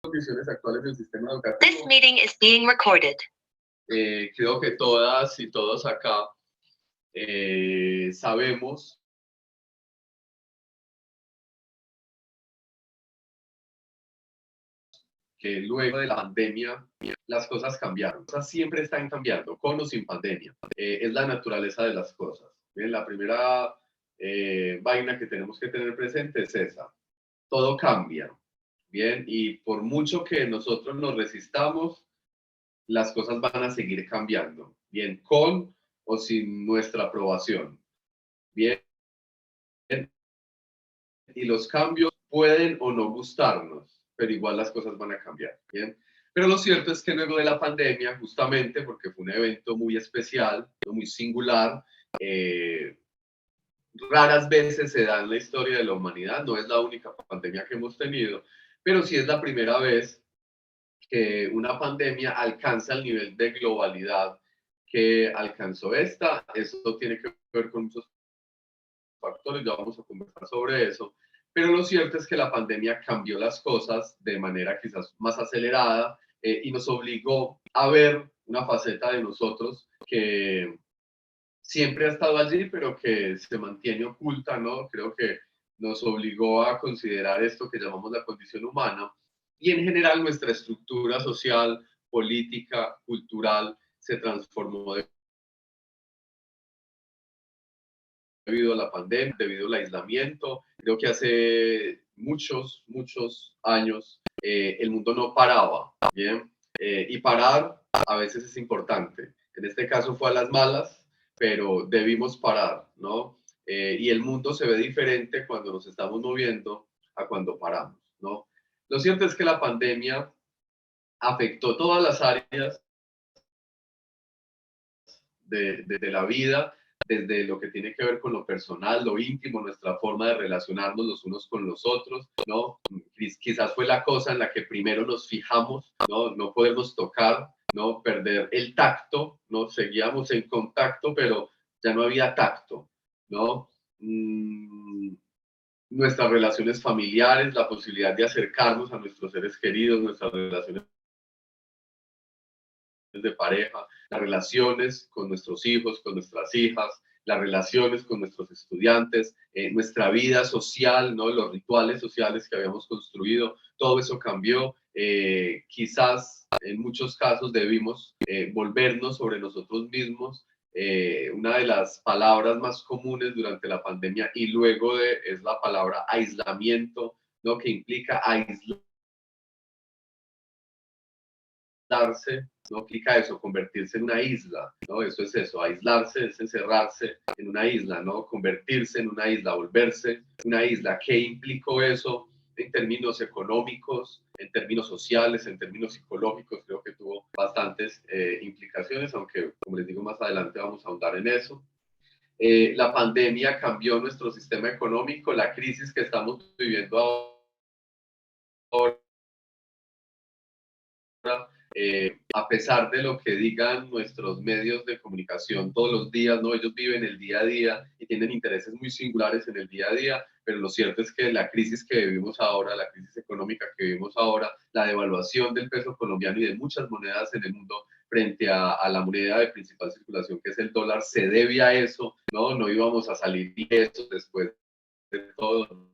condiciones actuales del sistema This educativo. meeting is being recorded. Creo que todas y todos acá sabemos que luego de la pandemia las cosas cambiaron. Las cosas siempre están cambiando, con o sin pandemia. Es la naturaleza de las cosas. Bien, la primera vaina que tenemos que tener presente es esa. Todo cambia. Bien, y por mucho que nosotros nos resistamos, las cosas van a seguir cambiando. Bien, con o sin nuestra aprobación. Bien, y los cambios pueden o no gustarnos, pero igual las cosas van a cambiar, ¿bien? Pero lo cierto es que luego de la pandemia, justamente porque fue un evento muy especial, muy singular, raras veces se da en la historia de la humanidad, no es la única pandemia que hemos tenido, pero sí es la primera vez que una pandemia alcanza el nivel de globalidad que alcanzó esta. Eso tiene que ver con muchos factores, ya vamos a conversar sobre eso, pero lo cierto es que la pandemia cambió las cosas de manera quizás más acelerada y nos obligó a ver una faceta de nosotros que siempre ha estado allí, pero que se mantiene oculta, ¿no? Creo que nos obligó a considerar esto que llamamos la condición humana y en general nuestra estructura social, política, cultural se transformó debido a la pandemia, debido al aislamiento. Creo que hace muchos años el mundo no paraba, ¿bien? Y parar a veces es importante. En este caso fue a las malas, pero debimos parar, ¿no? Y el mundo se ve diferente cuando nos estamos moviendo a cuando paramos, ¿no? Lo cierto es que la pandemia afectó todas las áreas de la vida, desde lo que tiene que ver con lo personal, lo íntimo, nuestra forma de relacionarnos los unos con los otros, ¿no? Quizás fue la cosa en la que primero nos fijamos, ¿no? No podemos tocar, ¿no? Perder el tacto, ¿no? Seguíamos en contacto, pero ya no había tacto, ¿no? Nuestras relaciones familiares, la posibilidad de acercarnos a nuestros seres queridos, nuestras relaciones de pareja, las relaciones con nuestros hijos, con nuestras hijas, las relaciones con nuestros estudiantes, nuestra vida social, ¿no? Los rituales sociales que habíamos construido, todo eso cambió. Quizás en muchos casos debimos volvernos sobre nosotros mismos. Una de las palabras más comunes durante la pandemia y luego es la palabra aislamiento, ¿no? Que implica aislarse, no implica eso, convertirse en una isla, ¿no? Eso es eso, aislarse es encerrarse en una isla, ¿no? Convertirse en una isla, volverse una isla. ¿Qué implicó eso en términos económicos, en términos sociales, en términos psicológicos? Creo que tuvo bastantes implicaciones, aunque, como les digo, más adelante vamos a ahondar en eso. La pandemia cambió nuestro sistema económico, la crisis que estamos viviendo ahora, a pesar de lo que digan nuestros medios de comunicación todos los días, ¿no? Ellos viven el día a día y tienen intereses muy singulares en el día a día, pero lo cierto es que la crisis que vivimos ahora, la crisis económica que vivimos ahora, la devaluación del peso colombiano y de muchas monedas en el mundo frente a la moneda de principal circulación, que es el dólar, se debe a eso, ¿no? No íbamos a salir de eso después de todo,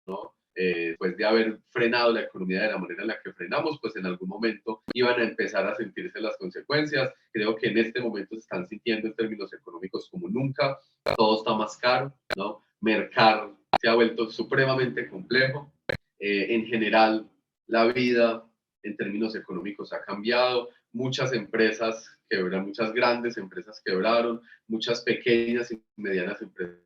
¿no? Después de haber frenado la economía de la manera en la que frenamos, pues en algún momento iban a empezar a sentirse las consecuencias. Creo que en este momento se están sintiendo en términos económicos como nunca. Todo está más caro, ¿no? Mercar se ha vuelto supremamente complejo. En general, la vida en términos económicos ha cambiado. Muchas empresas quebraron, muchas grandes empresas quebraron, muchas pequeñas y medianas empresas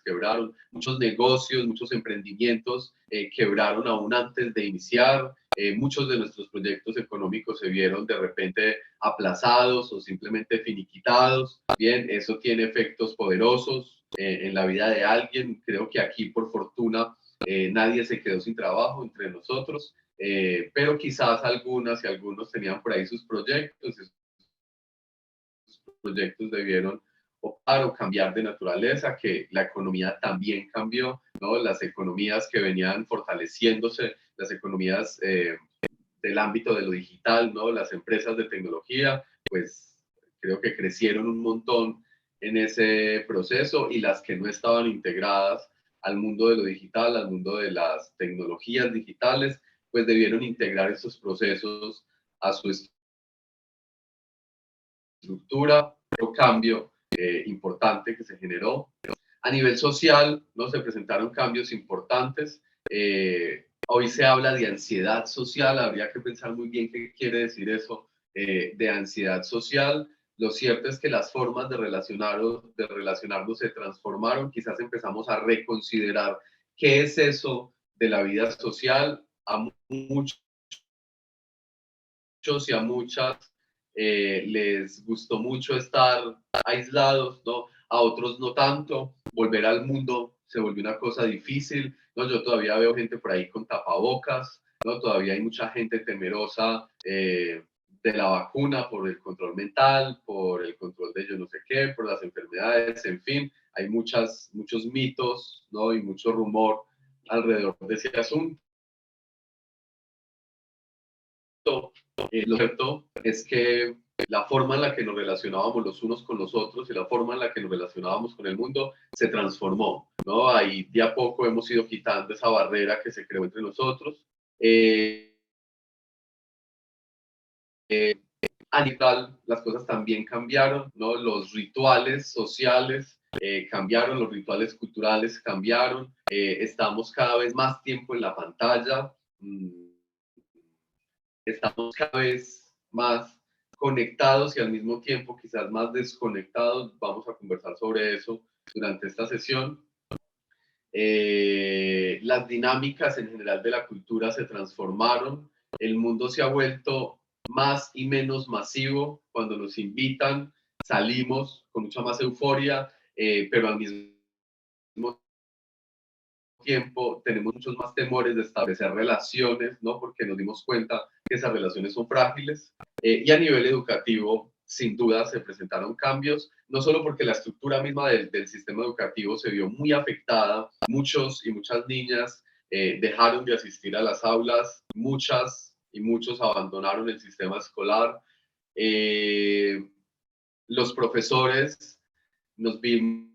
quebraron, muchos negocios, muchos emprendimientos quebraron aún antes de iniciar, muchos de nuestros proyectos económicos se vieron de repente aplazados o simplemente finiquitados. Bien, eso tiene efectos poderosos en la vida de alguien. Creo que aquí, por fortuna, nadie se quedó sin trabajo entre nosotros, pero quizás algunas y algunos tenían por ahí sus proyectos. Esos proyectos debieron o cambiar de naturaleza, que la economía también cambió, ¿no? Las economías que venían fortaleciéndose, las economías del ámbito de lo digital, ¿no? Las empresas de tecnología, pues creo que crecieron un montón en ese proceso, y las que no estaban integradas al mundo de lo digital, al mundo de las tecnologías digitales, pues debieron integrar estos procesos a su estructura, otro cambio importante que se generó. A nivel social, ¿no? Se presentaron cambios importantes. Hoy se habla de ansiedad social, habría que pensar muy bien qué quiere decir eso de ansiedad social. Lo cierto es que las formas de relacionarnos se transformaron, quizás empezamos a reconsiderar qué es eso de la vida social. A muchos y a muchas les gustó mucho estar aislados, ¿no? A otros no tanto. Volver al mundo se volvió una cosa difícil, ¿no? Yo todavía veo gente por ahí con tapabocas, ¿no? Todavía hay mucha gente temerosa de la vacuna por el control mental, por el control de yo no sé qué, por las enfermedades, en fin, hay muchos mitos, ¿no? Y mucho rumor alrededor de ese asunto. Lo cierto es que la forma en la que nos relacionábamos los unos con los otros y la forma en la que nos relacionábamos con el mundo se transformó, ¿no? Ahí de a poco hemos ido quitando esa barrera que se creó entre nosotros. Eh, Al igual, las cosas también cambiaron, ¿no? Los rituales sociales cambiaron, los rituales culturales cambiaron, estamos cada vez más tiempo en la pantalla. Estamos cada vez más conectados y al mismo tiempo quizás más desconectados. Vamos a conversar sobre eso durante esta sesión. Las dinámicas en general de la cultura se transformaron, el mundo se ha vuelto más y menos masivo. Cuando nos invitan, salimos con mucha más euforia, pero al mismo tiempo tenemos muchos más temores de establecer relaciones, ¿no? Porque nos dimos cuenta que esas relaciones son frágiles. Y a nivel educativo, sin duda, se presentaron cambios, no solo porque la estructura misma del sistema educativo se vio muy afectada, muchos y muchas niñas dejaron de asistir a las aulas, muchas y muchos abandonaron el sistema escolar. Eh, los profesores nos vimos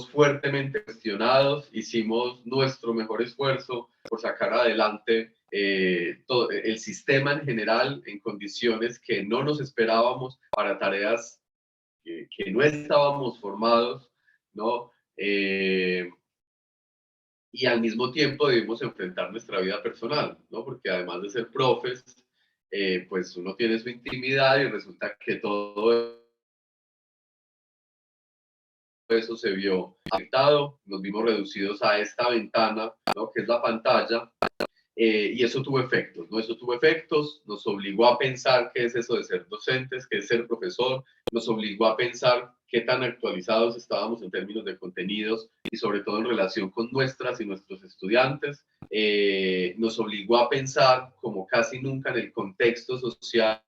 fuertemente cuestionados, hicimos nuestro mejor esfuerzo por sacar adelante todo el sistema en general en condiciones que no nos esperábamos, para tareas que no estábamos formados, ¿no? Y al mismo tiempo debimos enfrentar nuestra vida personal, ¿no? Porque además de ser profes, pues uno tiene su intimidad y resulta que todo eso se vio afectado, nos vimos reducidos a esta ventana, ¿no? Que es la pantalla, y eso tuvo efectos, ¿no? Eso tuvo efectos, nos obligó a pensar qué es eso de ser docentes, qué es ser profesor, nos obligó a pensar qué tan actualizados estábamos en términos de contenidos y sobre todo en relación con nuestras y nuestros estudiantes, nos obligó a pensar como casi nunca en el contexto social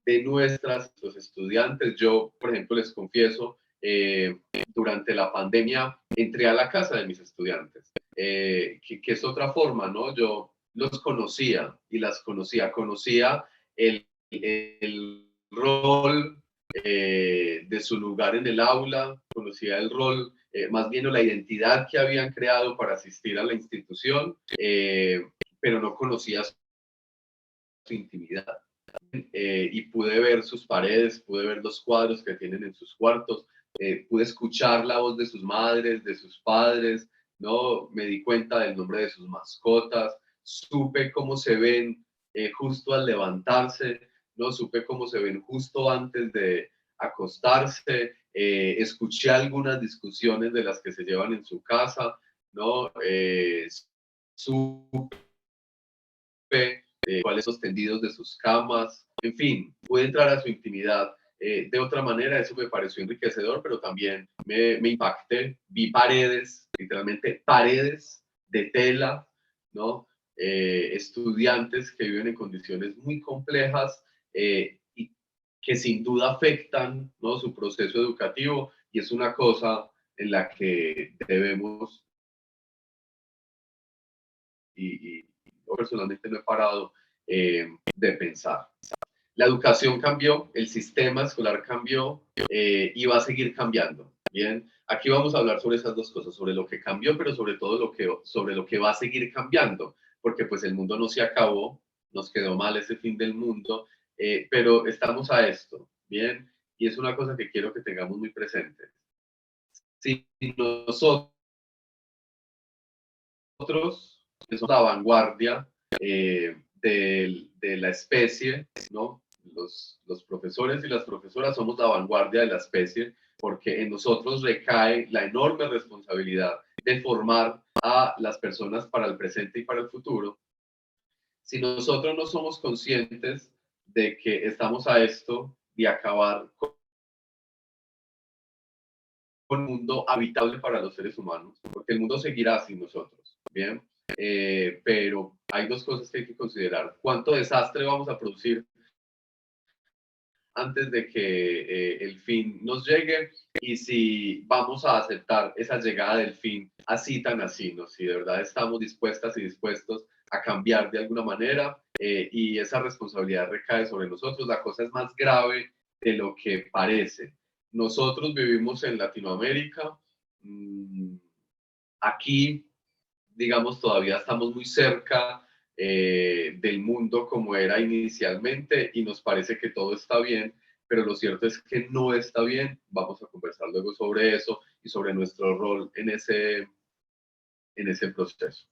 de nuestros estudiantes. Yo, por ejemplo, les confieso, durante la pandemia entré a la casa de mis estudiantes, que es otra forma, ¿no? Yo los conocía y las conocía el rol de su lugar en el aula, conocía el rol, más bien o la identidad que habían creado para asistir a la institución, pero no conocía su intimidad. Y pude ver sus paredes, pude ver los cuadros que tienen en sus cuartos, pude escuchar la voz de sus madres, de sus padres, ¿no? Me di cuenta del nombre de sus mascotas, supe cómo se ven justo al levantarse, ¿no? Supe cómo se ven justo antes de acostarse, escuché algunas discusiones de las que se llevan en su casa, ¿no? Supe cuáles son los tendidos de sus camas, en fin, pude entrar a su intimidad. De otra manera, eso me pareció enriquecedor, pero también me impacté. Vi paredes, literalmente paredes de tela, ¿no? Estudiantes que viven en condiciones muy complejas y que sin duda afectan, ¿no?, su proceso educativo, y es una cosa en la que debemos, y yo personalmente no he parado de pensar. La educación cambió, el sistema escolar cambió y va a seguir cambiando. Bien, aquí vamos a hablar sobre esas dos cosas, sobre lo que cambió, pero sobre todo sobre lo que va a seguir cambiando, porque pues el mundo no se acabó, nos quedó mal ese fin del mundo, pero estamos a esto, bien, y es una cosa que quiero que tengamos muy presente. Si nosotros, que somos la vanguardia de la especie, ¿no? Los profesores y las profesoras somos la vanguardia de la especie, porque en nosotros recae la enorme responsabilidad de formar a las personas para el presente y para el futuro. Si nosotros no somos conscientes de que estamos a esto de acabar con un mundo habitable para los seres humanos, porque el mundo seguirá sin nosotros, ¿bien? Pero hay dos cosas que hay que considerar. ¿Cuánto desastre vamos a producir antes de que el fin nos llegue? Y si vamos a aceptar esa llegada del fin así tan así, ¿no? Si de verdad estamos dispuestas y dispuestos a cambiar de alguna manera y esa responsabilidad recae sobre nosotros. La cosa es más grave de lo que parece. Nosotros vivimos en Latinoamérica. Aquí, digamos, todavía estamos muy cerca del mundo como era inicialmente y nos parece que todo está bien, pero lo cierto es que no está bien. Vamos a conversar luego sobre eso y sobre nuestro rol en ese proceso.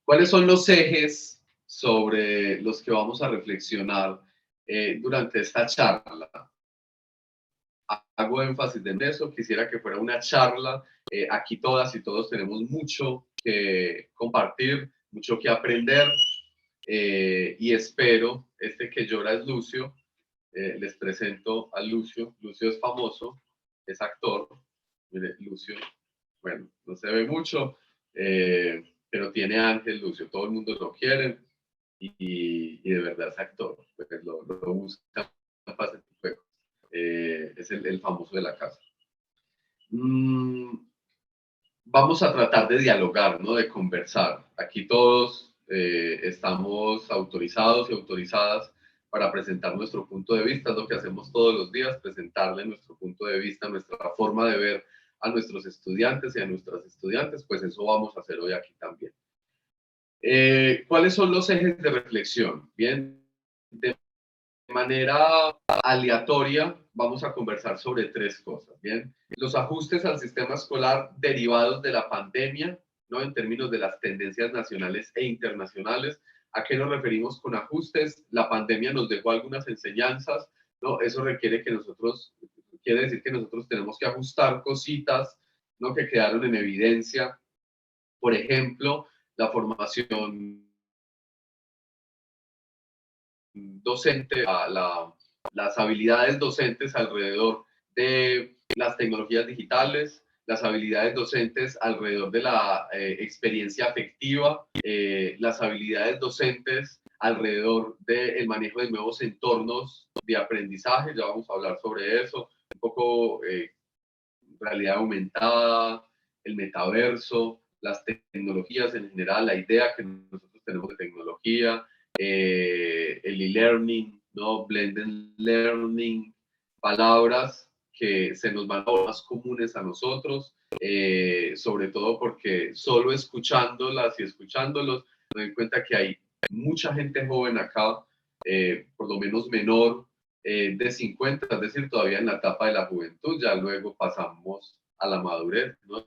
¿Cuáles son los ejes sobre los que vamos a reflexionar durante esta charla? Hago énfasis en eso, quisiera que fuera una charla. Aquí todas y todos tenemos mucho que compartir, mucho que aprender y espero, este que llora es Lucio, les presento a Lucio. Lucio es famoso, es actor. Mire, Lucio, bueno, no se ve mucho, pero tiene ángel Lucio, todo el mundo lo quiere y de verdad es actor, pues lo busca para hacer juegos. Es el famoso de la casa. Vamos a tratar de dialogar, ¿no? De conversar. Aquí todos estamos autorizados y autorizadas para presentar nuestro punto de vista. Es lo que hacemos todos los días, presentarle nuestro punto de vista, nuestra forma de ver a nuestros estudiantes y a nuestras estudiantes. Pues eso vamos a hacer hoy aquí también. ¿Cuáles son los ejes de reflexión? Bien, de manera aleatoria vamos a conversar sobre tres cosas, ¿bien? Los ajustes al sistema escolar derivados de la pandemia, ¿no? En términos de las tendencias nacionales e internacionales. ¿A qué nos referimos con ajustes? La pandemia nos dejó algunas enseñanzas, ¿no? Eso quiere decir que nosotros tenemos que ajustar cositas, ¿no?, que quedaron en evidencia. Por ejemplo, la formación docente, las habilidades docentes alrededor de las tecnologías digitales, las habilidades docentes alrededor de la experiencia afectiva, las habilidades docentes alrededor del manejo de nuevos entornos de aprendizaje. Ya vamos a hablar sobre eso, un poco realidad aumentada, el metaverso, las tecnologías en general, la idea que nosotros tenemos de tecnología, el e-learning, ¿no? Blended learning, palabras que se nos van a volver más comunes a nosotros, sobre todo porque solo escuchándolas y escuchándolos me doy cuenta que hay mucha gente joven acá, por lo menos menor de 50, es decir, todavía en la etapa de la juventud, ya luego pasamos a la madurez, ¿no?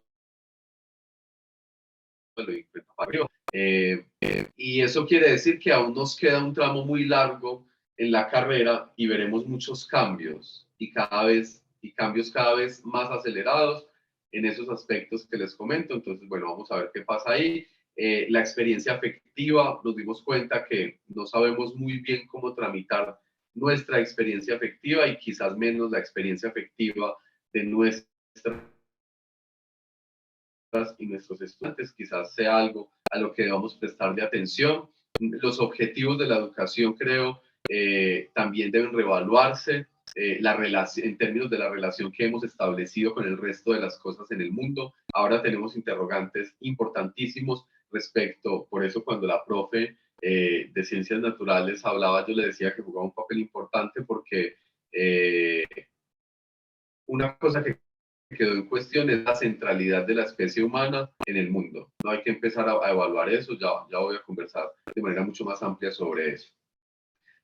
Y eso quiere decir que aún nos queda un tramo muy largo en la carrera y veremos muchos cambios y cambios cada vez más acelerados en esos aspectos que les comento. Entonces, bueno, vamos a ver qué pasa ahí. La experiencia afectiva, nos dimos cuenta que no sabemos muy bien cómo tramitar nuestra experiencia afectiva y quizás menos la experiencia afectiva de nuestra y nuestros estudiantes, quizás sea algo a lo que debamos prestarle atención. Los objetivos de la educación, creo, también deben reevaluarse. en términos de la relación que hemos establecido con el resto de las cosas en el mundo. Ahora tenemos interrogantes importantísimos respecto, por eso cuando la profe de Ciencias Naturales hablaba, yo le decía que jugaba un papel importante porque una cosa que quedó en cuestión es la centralidad de la especie humana en el mundo. No hay que empezar a evaluar eso, ya voy a conversar de manera mucho más amplia sobre eso.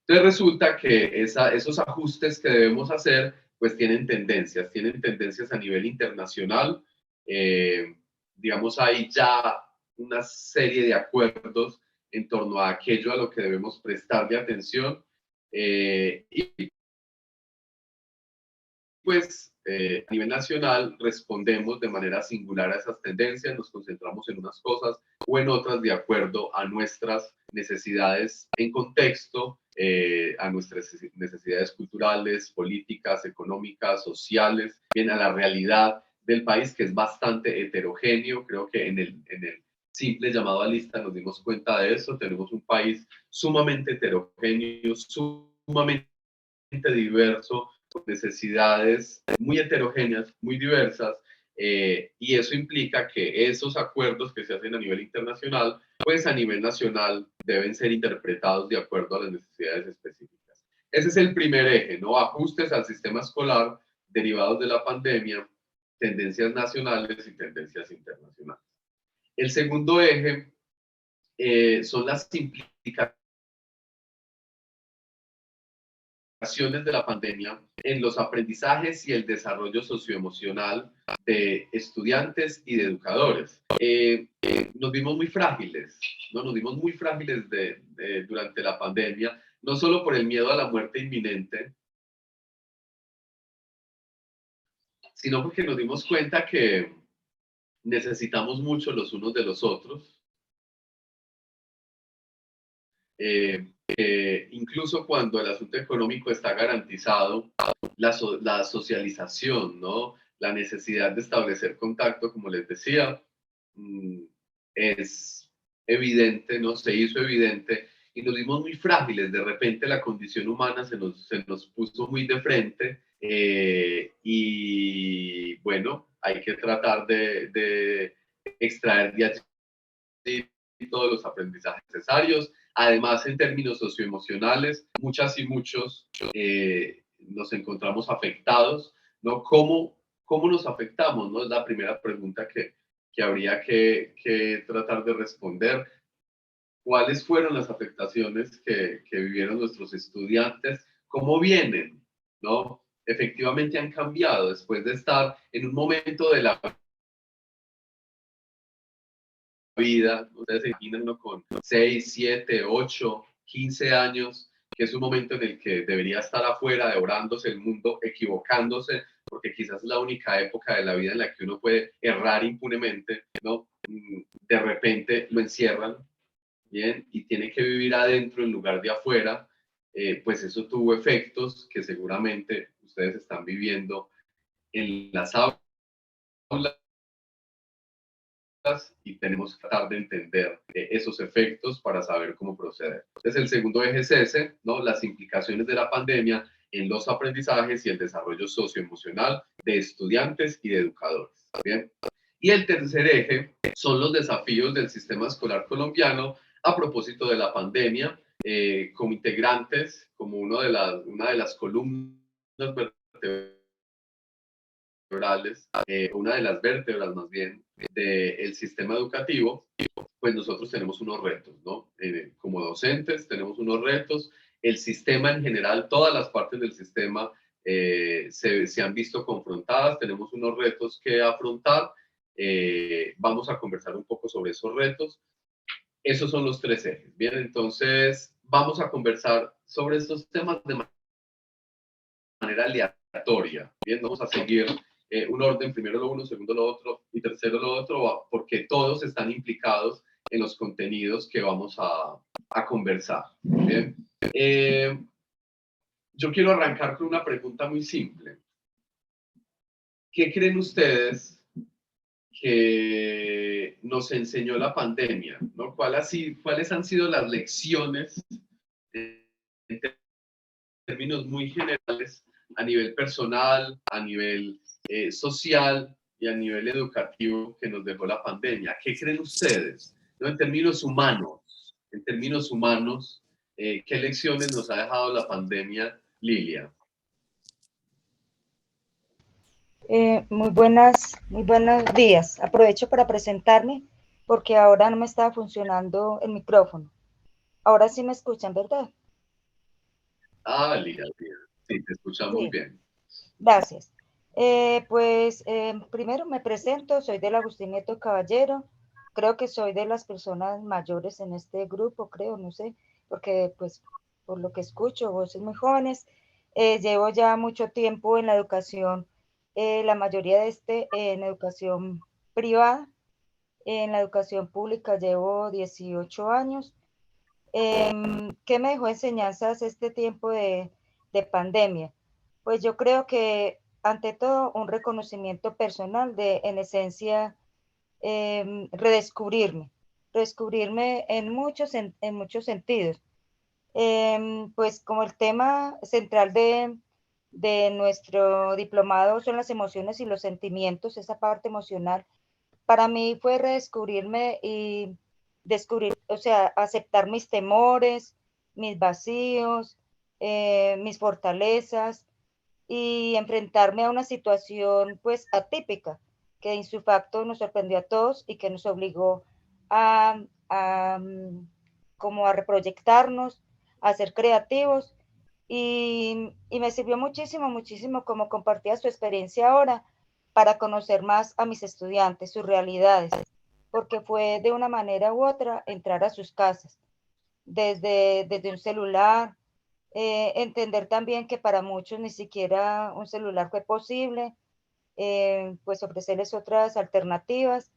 Entonces resulta que esos ajustes que debemos hacer, pues tienen tendencias a nivel internacional. Digamos, hay ya una serie de acuerdos en torno a aquello a lo que debemos prestarle atención. Y pues a nivel nacional respondemos de manera singular a esas tendencias, nos concentramos en unas cosas o en otras de acuerdo a nuestras necesidades en contexto, a nuestras necesidades culturales, políticas, económicas, sociales, bien a la realidad del país que es bastante heterogéneo. Creo que en el simple llamado a lista nos dimos cuenta de eso. Tenemos un país sumamente heterogéneo, sumamente diverso, con necesidades muy heterogéneas, muy diversas, y eso implica que esos acuerdos que se hacen a nivel internacional, pues a nivel nacional deben ser interpretados de acuerdo a las necesidades específicas. Ese es el primer eje, ¿no? Ajustes al sistema escolar derivados de la pandemia, tendencias nacionales y tendencias internacionales. El segundo eje son las implicaciones de la pandemia en los aprendizajes y el desarrollo socioemocional de estudiantes y de educadores. Nos vimos muy frágiles, ¿no? Nos vimos muy frágiles durante la pandemia, no solo por el miedo a la muerte inminente, sino porque nos dimos cuenta que necesitamos mucho los unos de los otros. Incluso cuando el asunto económico está garantizado, la socialización, ¿no? La necesidad de establecer contacto, como les decía, es evidente, ¿no? Se hizo evidente y nos vimos muy frágiles. De repente la condición humana se nos puso muy de frente, y bueno, hay que tratar de extraer de allí todos los aprendizajes necesarios. Además, en términos socioemocionales, muchas y muchos nos encontramos afectados, ¿no? ¿Cómo nos afectamos? ¿No? Es la primera pregunta que habría que tratar de responder. ¿Cuáles fueron las afectaciones que vivieron nuestros estudiantes? ¿Cómo vienen? ¿No? Efectivamente han cambiado después de estar en un momento de la vida. Ustedes se imaginan uno con 6, 7, 8, 15 años, que es un momento en el que debería estar afuera, devorándose el mundo, equivocándose, porque quizás es la única época de la vida en la que uno puede errar impunemente, ¿no? De repente lo encierran, ¿bien? Y tiene que vivir adentro en lugar de afuera. Pues eso tuvo efectos que seguramente ustedes están viviendo en las aulas, y tenemos que tratar de entender esos efectos para saber cómo proceder. Entonces, el segundo eje es ese, ¿no? Las implicaciones de la pandemia en los aprendizajes y el desarrollo socioemocional de estudiantes y de educadores. ¿Bien? Y el tercer eje son los desafíos del sistema escolar colombiano a propósito de la pandemia, como integrantes, como una de las columnas vertebrales, una de las vértebras más bien, del sistema educativo. Pues nosotros tenemos unos retos, ¿no? Como docentes tenemos unos retos. El sistema en general, todas las partes del sistema se han visto confrontadas, tenemos unos retos que afrontar. Vamos a conversar un poco sobre esos retos. Esos son los tres ejes. Bien, entonces vamos a conversar sobre estos temas de manera aleatoria. Bien, vamos a seguir un orden, primero lo uno, segundo lo otro y tercero lo otro, porque todos están implicados en los contenidos que vamos a conversar. Bien. Yo quiero arrancar con una pregunta muy simple. ¿Qué creen ustedes que nos enseñó la pandemia? ¿No? ¿Cuáles han sido las lecciones en términos muy generales a nivel personal, a nivel social y a nivel educativo que nos dejó la pandemia. ¿Qué creen ustedes? ¿No? En términos humanos, ¿qué lecciones nos ha dejado la pandemia, Lilia? Muy buenos días. Aprovecho para presentarme porque ahora no me estaba funcionando el micrófono. Ahora sí me escuchan, ¿verdad? Ah, Lilia, Lilia. Sí, te escuchamos Sí, bien. gracias. Primero me presento, soy del Agustín Nieto Caballero. Creo que soy de las personas mayores en este grupo, creo, no sé, porque pues por lo que escucho, voces muy jóvenes. Llevo ya mucho tiempo en la educación, la mayoría de en educación privada. En la educación pública llevo 18 años. ¿Qué me dejó enseñanzas este tiempo de pandemia? Pues yo creo que ante todo un reconocimiento personal de, en esencia, redescubrirme en muchos sentidos. Pues como el tema central de nuestro diplomado son las emociones y los sentimientos, esa parte emocional, para mí fue redescubrirme y descubrir, o sea, aceptar mis temores, mis vacíos, mis fortalezas y enfrentarme a una situación pues atípica que en su facto nos sorprendió a todos y que nos obligó a, a como a reproyectarnos, a ser creativos y me sirvió muchísimo, muchísimo como compartía su experiencia ahora para conocer más a mis estudiantes, sus realidades, porque fue de una manera u otra entrar a sus casas, desde un celular, entender también que para muchos ni siquiera un celular fue posible, pues ofrecerles otras alternativas.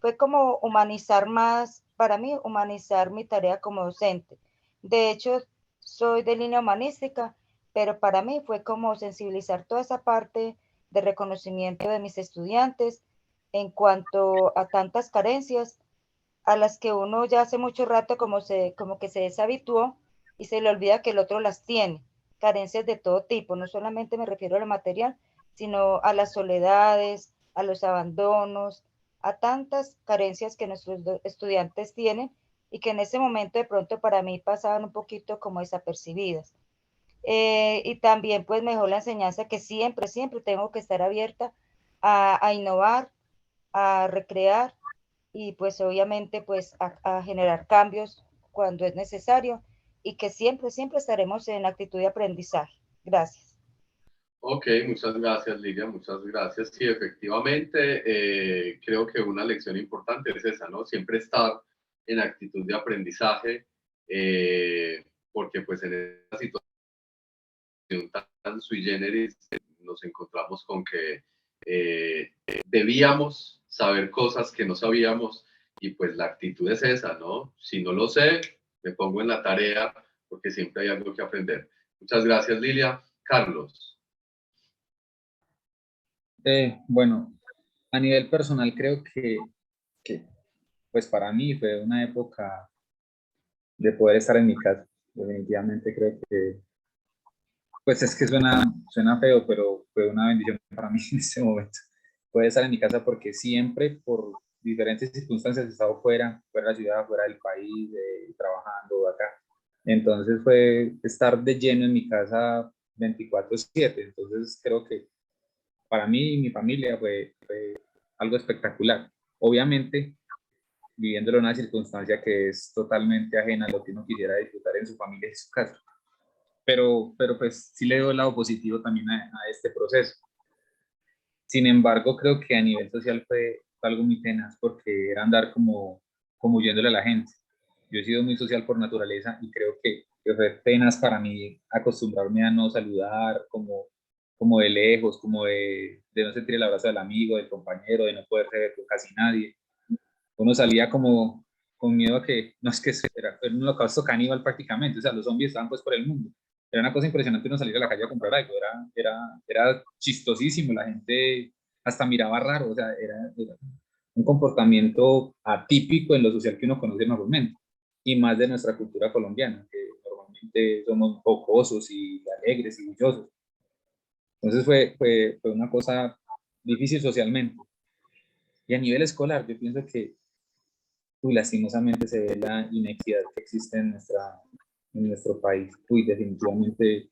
Fue como humanizar más, para mí, humanizar mi tarea como docente. De hecho, soy de línea humanística, pero para mí fue como sensibilizar toda esa parte de reconocimiento de mis estudiantes en cuanto a tantas carencias a las que uno ya hace mucho rato como que se deshabituó y se le olvida que el otro las tiene. Carencias de todo tipo, no solamente me refiero a lo material, sino a las soledades, a los abandonos, a tantas carencias que nuestros estudiantes tienen y que en ese momento de pronto para mí pasaban un poquito como desapercibidas. Y también pues mejor la enseñanza que siempre, siempre tengo que estar abierta a innovar, a recrear y pues obviamente pues a generar cambios cuando es necesario y que siempre, siempre estaremos en actitud de aprendizaje. Gracias. Ok, muchas gracias, Lilia, muchas gracias. Sí, efectivamente, creo que una lección importante es esa, ¿no? Siempre estar en actitud de aprendizaje, porque pues en esta situación tan sui generis nos encontramos con que debíamos saber cosas que no sabíamos y pues la actitud es esa, ¿no? Si no lo sé, me pongo en la tarea porque siempre hay algo que aprender. Muchas gracias, Lilia. Carlos. Bueno, a nivel personal creo que, pues para mí fue una época de poder estar en mi casa. Definitivamente creo que, pues es que suena feo, pero fue una bendición para mí en ese momento. Poder estar en mi casa porque siempre por diferentes circunstancias he estado fuera de la ciudad, fuera del país, trabajando acá. Entonces fue estar de lleno en mi casa 24/7. Entonces creo que para mí y mi familia fue algo espectacular. Obviamente, viviéndolo en una circunstancia que es totalmente ajena a lo que uno quisiera disfrutar en su familia y en su casa. Pero pues sí le doy el lado positivo también a este proceso. Sin embargo, creo que a nivel social fue algo muy tenaz porque era andar como huyéndole a la gente. Yo he sido muy social por naturaleza y creo que fue tenaz para mí acostumbrarme a no saludar como de lejos, como de no sentir el abrazo del amigo, del compañero, de no poder ver con casi nadie. Uno salía como con miedo a que, no es que era un holocausto caníbal prácticamente, o sea, los zombies estaban pues por el mundo. Era una cosa impresionante uno salir a la calle a comprar algo, era chistosísimo, la gente hasta miraba raro, o sea, era un comportamiento atípico en lo social que uno conoce normalmente, y más de nuestra cultura colombiana, que normalmente somos jocosos y alegres y orgullosos. Entonces fue una cosa difícil socialmente. Y a nivel escolar, yo pienso que lastimosamente se ve la inequidad que existe en nuestro país. Definitivamente,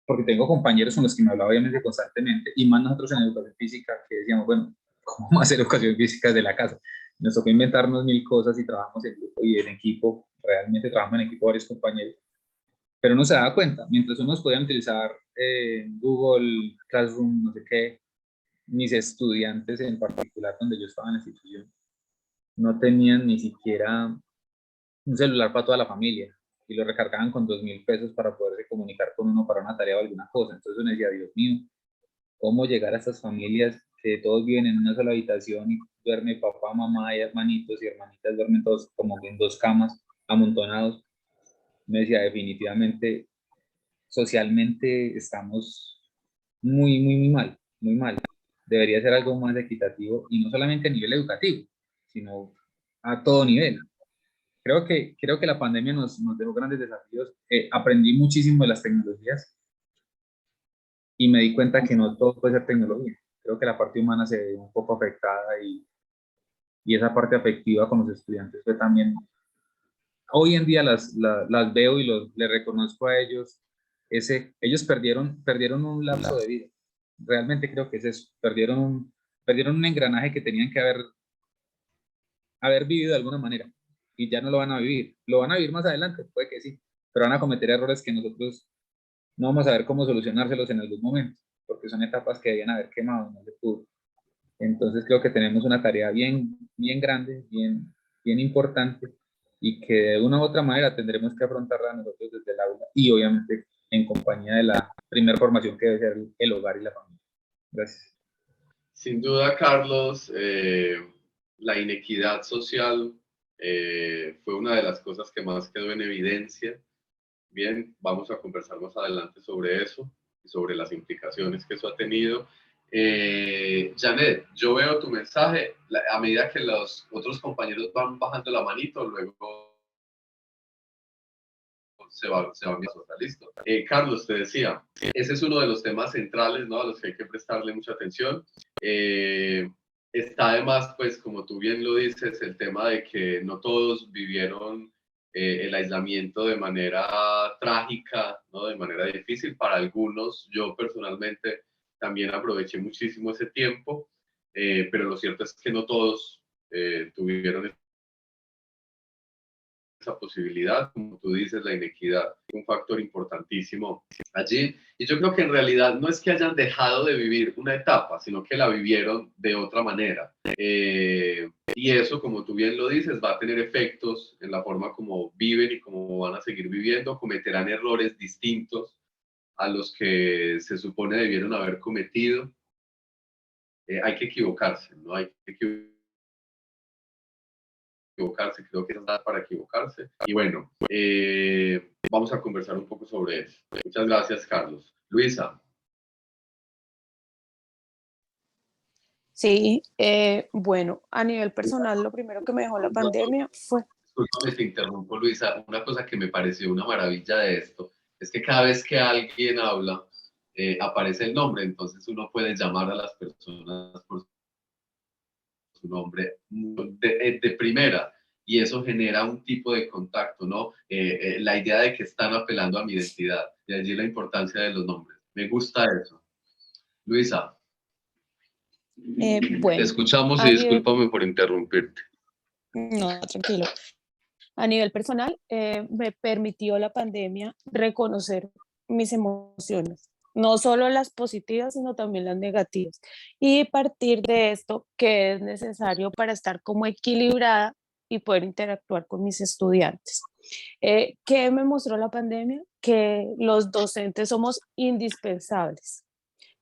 porque tengo compañeros con los que me hablaba obviamente constantemente, y más nosotros en educación física, que decíamos, bueno, ¿cómo vamos a hacer educación física desde la casa? Nos tocó inventarnos mil cosas y trabajamos en grupo y en equipo, realmente trabajamos en equipo varios compañeros, pero uno se daba cuenta, mientras unos podían utilizar Google Classroom, no sé qué, mis estudiantes en particular, donde yo estaba en la institución, no tenían ni siquiera un celular para toda la familia y lo recargaban con 2.000 pesos para poderse comunicar con uno para una tarea o alguna cosa. Entonces uno decía, Dios mío, ¿cómo llegar a estas familias que todos viven en una sola habitación y duerme papá, mamá y hermanitos y hermanitas duermen todos como en dos camas amontonados? Me decía, definitivamente, socialmente estamos muy mal, muy mal. Debería ser algo más equitativo y no solamente a nivel educativo, sino a todo nivel. Creo que la pandemia nos dejó grandes desafíos. Aprendí muchísimo de las tecnologías y me di cuenta que no todo puede ser tecnología. Creo que la parte humana se ve un poco afectada y esa parte afectiva con los estudiantes fue también. Hoy en día las veo y les reconozco a ellos. Ellos perdieron un lapso de vida. Realmente creo que es eso. Perdieron un engranaje que tenían que haber vivido de alguna manera y ya no lo van a vivir. Lo van a vivir más adelante, puede que sí, pero van a cometer errores que nosotros no vamos a ver cómo solucionárselos en algún momento, porque son etapas que debían haber quemado, no se pudo. Entonces creo que tenemos una tarea bien grande, bien importante y que de una u otra manera tendremos que afrontarla nosotros desde el aula y obviamente en compañía de la primera formación que debe ser el hogar y la familia. Gracias. Sin duda, Carlos, la inequidad social fue una de las cosas que más quedó en evidencia. Bien, vamos a conversar más adelante sobre eso y sobre las implicaciones que eso ha tenido. Janet, yo veo tu mensaje a medida que los otros compañeros van bajando la manito, luego se va viendo, listo. Carlos, te decía, ese es uno de los temas centrales, ¿no? A los que hay que prestarle mucha atención. Está además, pues, como tú bien lo dices, el tema de que no todos vivieron el aislamiento de manera trágica, ¿no? De manera difícil. Para algunos, yo personalmente también aproveché muchísimo ese tiempo, pero lo cierto es que no todos tuvieron esa posibilidad, como tú dices, la inequidad, un factor importantísimo allí. Y yo creo que en realidad no es que hayan dejado de vivir una etapa, sino que la vivieron de otra manera. Y eso, como tú bien lo dices, va a tener efectos en la forma como viven y cómo van a seguir viviendo, cometerán errores distintos a los que se supone debieron haber cometido. Hay que equivocarse, ¿no? Hay que equivocarse, creo que es nada para equivocarse. Y bueno, vamos a conversar un poco sobre eso. Muchas gracias, Carlos. Luisa. Sí, bueno, a nivel personal, lo primero que me dejó la pandemia fue... Disculpame, te interrumpo, Luisa. Una cosa que me pareció una maravilla de esto es que cada vez que alguien habla, aparece el nombre, entonces uno puede llamar a las personas por su nombre de primera y eso genera un tipo de contacto, ¿no? La idea de que están apelando a mi identidad, de allí la importancia de los nombres. Me gusta eso. Luisa, te bueno, escuchamos y a nivel... discúlpame por interrumpirte. No, tranquilo. A nivel personal, me permitió la pandemia reconocer mis emociones, no solo las positivas, sino también las negativas. Y partir de esto, que es necesario para estar como equilibrada y poder interactuar con mis estudiantes. ¿Qué me mostró la pandemia? Que los docentes somos indispensables,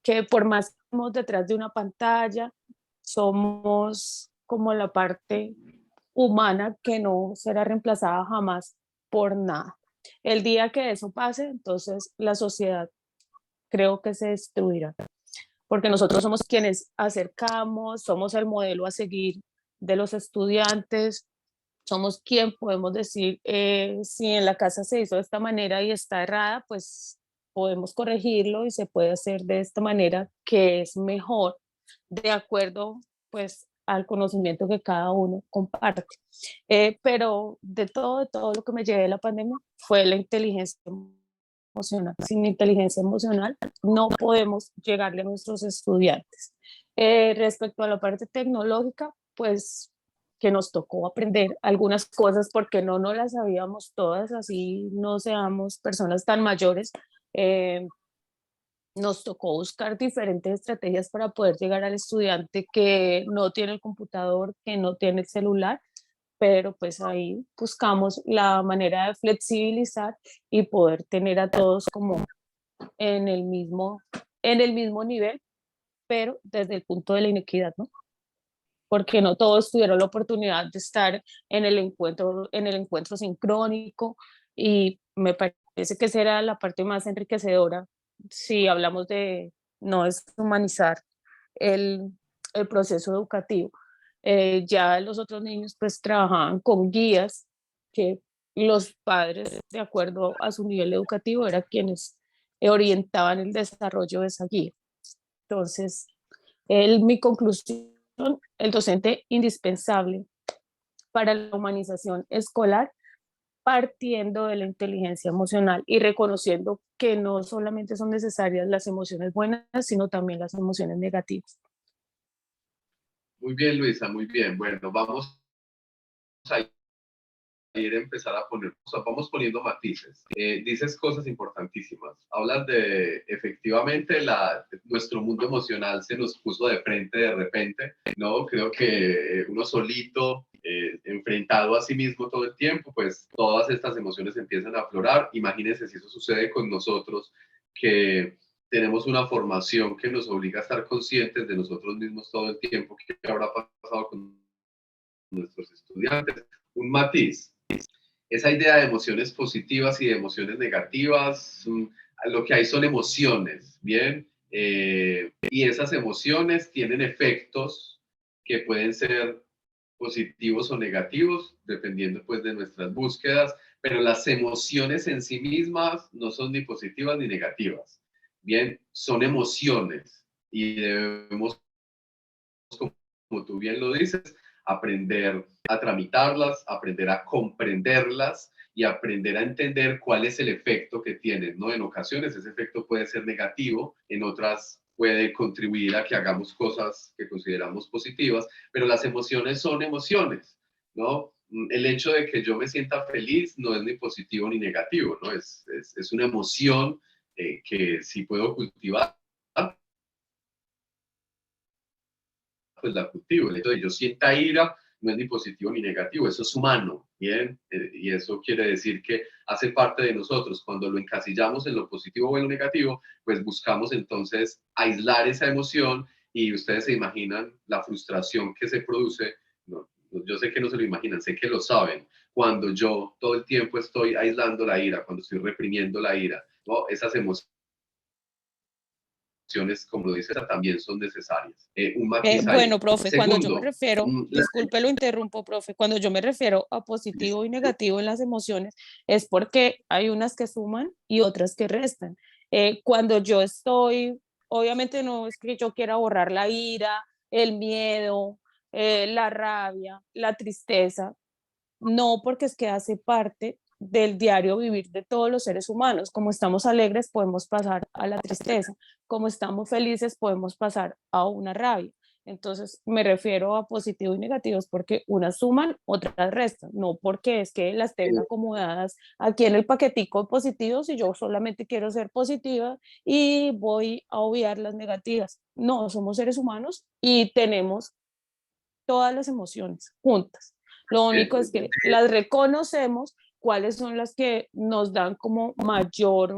que por más que estemos detrás de una pantalla, somos como la parte humana que no será reemplazada jamás por nada. El día que eso pase, entonces la sociedad creo que se destruirá, porque nosotros somos quienes acercamos, somos el modelo a seguir de los estudiantes, somos quien podemos decir, si en la casa se hizo de esta manera y está errada, pues podemos corregirlo y se puede hacer de esta manera que es mejor, de acuerdo pues al conocimiento que cada uno comparte. Pero de todo lo que me llevé de la pandemia fue la inteligencia emocional. Sin inteligencia emocional no podemos llegarle a nuestros estudiantes. Respecto a la parte tecnológica, pues que nos tocó aprender algunas cosas porque no nos las sabíamos todas, así no seamos personas tan mayores. Nos tocó buscar diferentes estrategias para poder llegar al estudiante que no tiene el computador, que no tiene el celular, pero pues ahí buscamos la manera de flexibilizar y poder tener a todos como en en el mismo nivel, pero desde el punto de la inequidad, ¿no? Porque no todos tuvieron la oportunidad de estar en el encuentro sincrónico, y me parece que esa era la parte más enriquecedora si hablamos de no deshumanizar el, el proceso educativo. Ya los otros niños pues trabajaban con guías que los padres, de acuerdo a su nivel educativo, eran quienes orientaban el desarrollo de esa guía. Entonces, mi conclusión, el docente indispensable para la humanización escolar, partiendo de la inteligencia emocional y reconociendo que no solamente son necesarias las emociones buenas, sino también las emociones negativas. Muy bien, Luisa, muy bien. Bueno, vamos a ir a empezar a poner, o sea, vamos poniendo matices. Dices cosas importantísimas. Hablas de, efectivamente, nuestro mundo emocional se nos puso de frente de repente, ¿no? Creo que uno solito, enfrentado a sí mismo todo el tiempo, pues todas estas emociones empiezan a aflorar. Imagínense si eso sucede con nosotros, que tenemos una formación que nos obliga a estar conscientes de nosotros mismos todo el tiempo. ¿Qué habrá pasado con nuestros estudiantes? Un matiz: esa idea de emociones positivas y de emociones negativas, lo que hay son emociones, ¿bien? Y esas emociones tienen efectos que pueden ser positivos o negativos, dependiendo pues de nuestras búsquedas, pero las emociones en sí mismas no son ni positivas ni negativas, ¿bien? Son emociones y debemos, como tú bien lo dices, aprender a tramitarlas, aprender a comprenderlas y aprender a entender cuál es el efecto que tienen, ¿no? En ocasiones ese efecto puede ser negativo, en otras puede contribuir a que hagamos cosas que consideramos positivas, pero las emociones son emociones, ¿no? El hecho de que yo me sienta feliz no es ni positivo ni negativo, ¿no? Es una emoción que sí puedo cultivar, pues la cultivo. El hecho de que yo sienta ira no es ni positivo ni negativo, eso es humano, ¿bien? Y eso quiere decir que hace parte de nosotros. Cuando lo encasillamos en lo positivo o en lo negativo, pues buscamos entonces aislar esa emoción, y ustedes se imaginan la frustración que se produce. No, yo sé que no se lo imaginan, sé que lo saben. Cuando yo todo el tiempo estoy aislando la ira, cuando estoy reprimiendo la ira, ¿no? Esas emociones, como lo dices, también son necesarias. Un matiz ahí. Bueno, profe, cuando yo me Segundo, refiero, disculpe, lo interrumpo, profe, cuando yo me refiero a positivo y negativo en las emociones, es porque hay unas que suman y otras que restan. Cuando yo estoy, obviamente no es que yo quiera borrar la ira, el miedo, la rabia, la tristeza, no, porque es que hace parte del diario vivir de todos los seres humanos. Como estamos alegres, podemos pasar a la tristeza. Como estamos felices, podemos pasar a una rabia. Entonces, me refiero a positivos y negativos porque unas suman, otras restan. No porque es que las tenga acomodadas aquí en el paquetico de positivos y yo solamente quiero ser positiva y voy a obviar las negativas. No, somos seres humanos y tenemos todas las emociones juntas. Lo único es que las reconocemos, cuáles son las que nos dan como mayor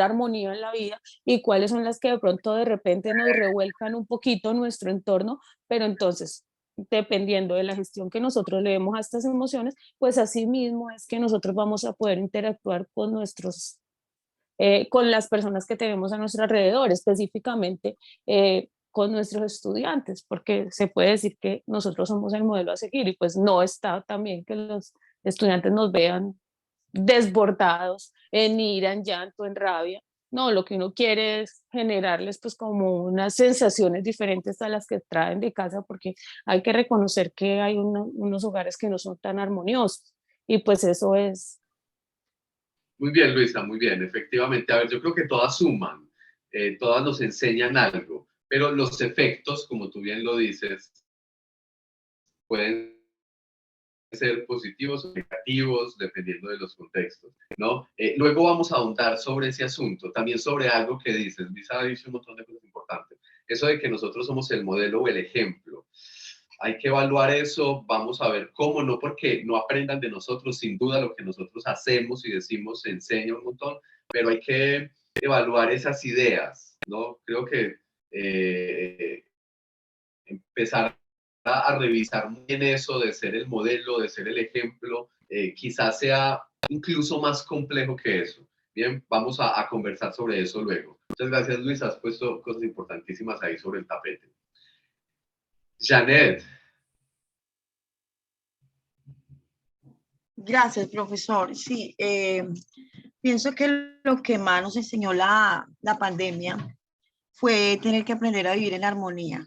armonía en la vida y cuáles son las que de pronto de repente nos revuelcan un poquito nuestro entorno, pero entonces, dependiendo de la gestión que nosotros le demos a estas emociones, pues así mismo es que nosotros vamos a poder interactuar con con las personas que tenemos a nuestro alrededor, específicamente con nuestros estudiantes, porque se puede decir que nosotros somos el modelo a seguir y pues no está también que los estudiantes nos vean desbordados en ira, en llanto, en rabia. No, lo que uno quiere es generarles pues como unas sensaciones diferentes a las que traen de casa, porque hay que reconocer que hay unos hogares que no son tan armoniosos y pues eso es. Muy bien, Luisa, muy bien. Efectivamente, a ver, yo creo que todas suman, todas nos enseñan algo, pero los efectos, como tú bien lo dices, pueden ser positivos o negativos dependiendo de los contextos, ¿no? Luego vamos a ahondar sobre ese asunto, también sobre algo que dices. Luisa dice un montón de cosas importantes. Eso de que nosotros somos el modelo o el ejemplo. Hay que evaluar eso, vamos a ver cómo, no porque no aprendan de nosotros, sin duda lo que nosotros hacemos y decimos se enseña un montón, pero hay que evaluar esas ideas, ¿no? Creo que empezar a revisar muy bien eso de ser el modelo, de ser el ejemplo, quizás sea incluso más complejo que eso. Bien, vamos a conversar sobre eso luego. Muchas gracias, Luis, has puesto cosas importantísimas ahí sobre el tapete. Janet. Gracias, profesor. Sí, pienso que lo que más nos enseñó la pandemia fue tener que aprender a vivir en armonía.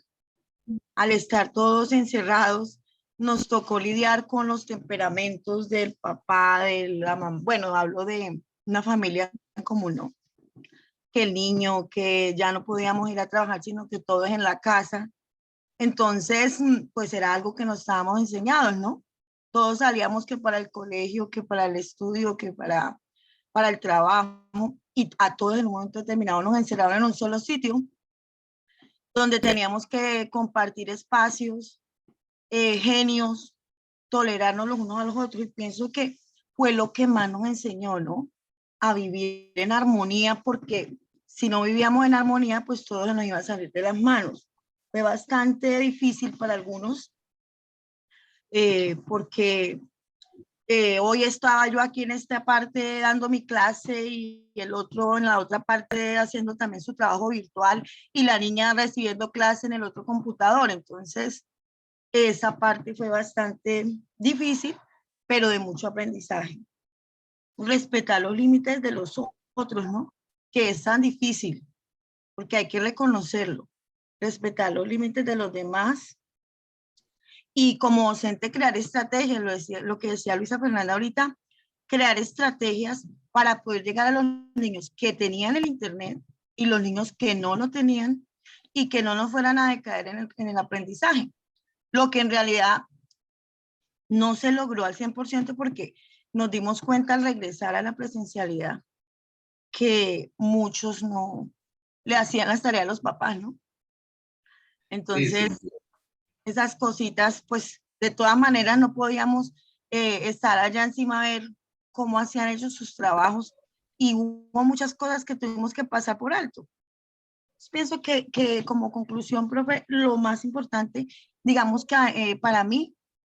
Al estar todos encerrados, nos tocó lidiar con los temperamentos del papá, de la mamá. Bueno, hablo de una familia común, ¿no? Que el niño, que ya no podíamos ir a trabajar, sino que todo es en la casa. Entonces, pues era algo que nos estábamos enseñados, ¿no? Todos salíamos que para el colegio, que para el estudio, que para el trabajo, y a todos en un momento determinado nos encerraron en un solo sitio, donde teníamos que compartir espacios, genios, tolerarnos los unos a los otros, y pienso que fue lo que más nos enseñó, ¿no? A vivir en armonía, porque si no vivíamos en armonía, pues todo nos iba a salir de las manos. Fue bastante difícil para algunos, porque hoy estaba yo aquí en esta parte dando mi clase y el otro en la otra parte haciendo también su trabajo virtual y la niña recibiendo clase en el otro computador. Entonces, esa parte fue bastante difícil, pero de mucho aprendizaje. Respetar los límites de los otros, ¿no? Que es tan difícil, porque hay que reconocerlo. Respetar los límites de los demás. Y como docente, crear estrategias, lo que decía Luisa Fernanda ahorita, crear estrategias para poder llegar a los niños que tenían el Internet y los niños que no lo tenían y que no nos fueran a decaer en el aprendizaje. Lo que en realidad no se logró al 100% porque nos dimos cuenta al regresar a la presencialidad que muchos no le hacían las tareas a los papás, ¿no? Entonces, Sí. esas cositas, pues de todas maneras no podíamos estar allá encima a ver cómo hacían ellos sus trabajos y hubo muchas cosas que tuvimos que pasar por alto. Pienso que como conclusión, profe, lo más importante, digamos que para mí,